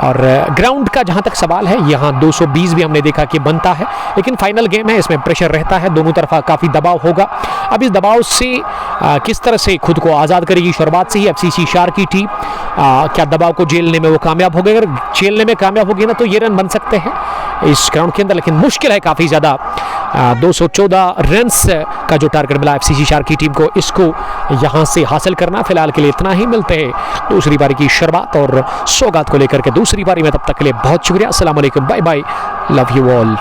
और ग्राउंड का जहां तक सवाल है, यहाँ 220 भी हमने देखा कि बनता है, लेकिन फाइनल गेम है, इसमें प्रेशर रहता है, दोनों तरफा काफ़ी दबाव होगा। अब इस दबाव से किस तरह से खुद को आज़ाद करेगी शुरुआत से ही एफसीसी शार्क की टीम। क्या दबाव को झेलने में वो कामयाब हो गए? अगर झेलने में कामयाब होगी ना तो ये रन बन सकते हैं इस ग्राउंड के अंदर, लेकिन मुश्किल है काफ़ी ज़्यादा। 214 रन्स का जो टारगेट मिला एफसीसी शार्क की टीम को, इसको यहाँ से हासिल करना। फिलहाल के लिए इतना ही, मिलते हैं दूसरी पारी की शुरुआत और सौगात को लेकर के दूसरी पारी में। तब तक के लिए बहुत शुक्रिया, अस्सलाम वालेकुम, bye bye, love you all.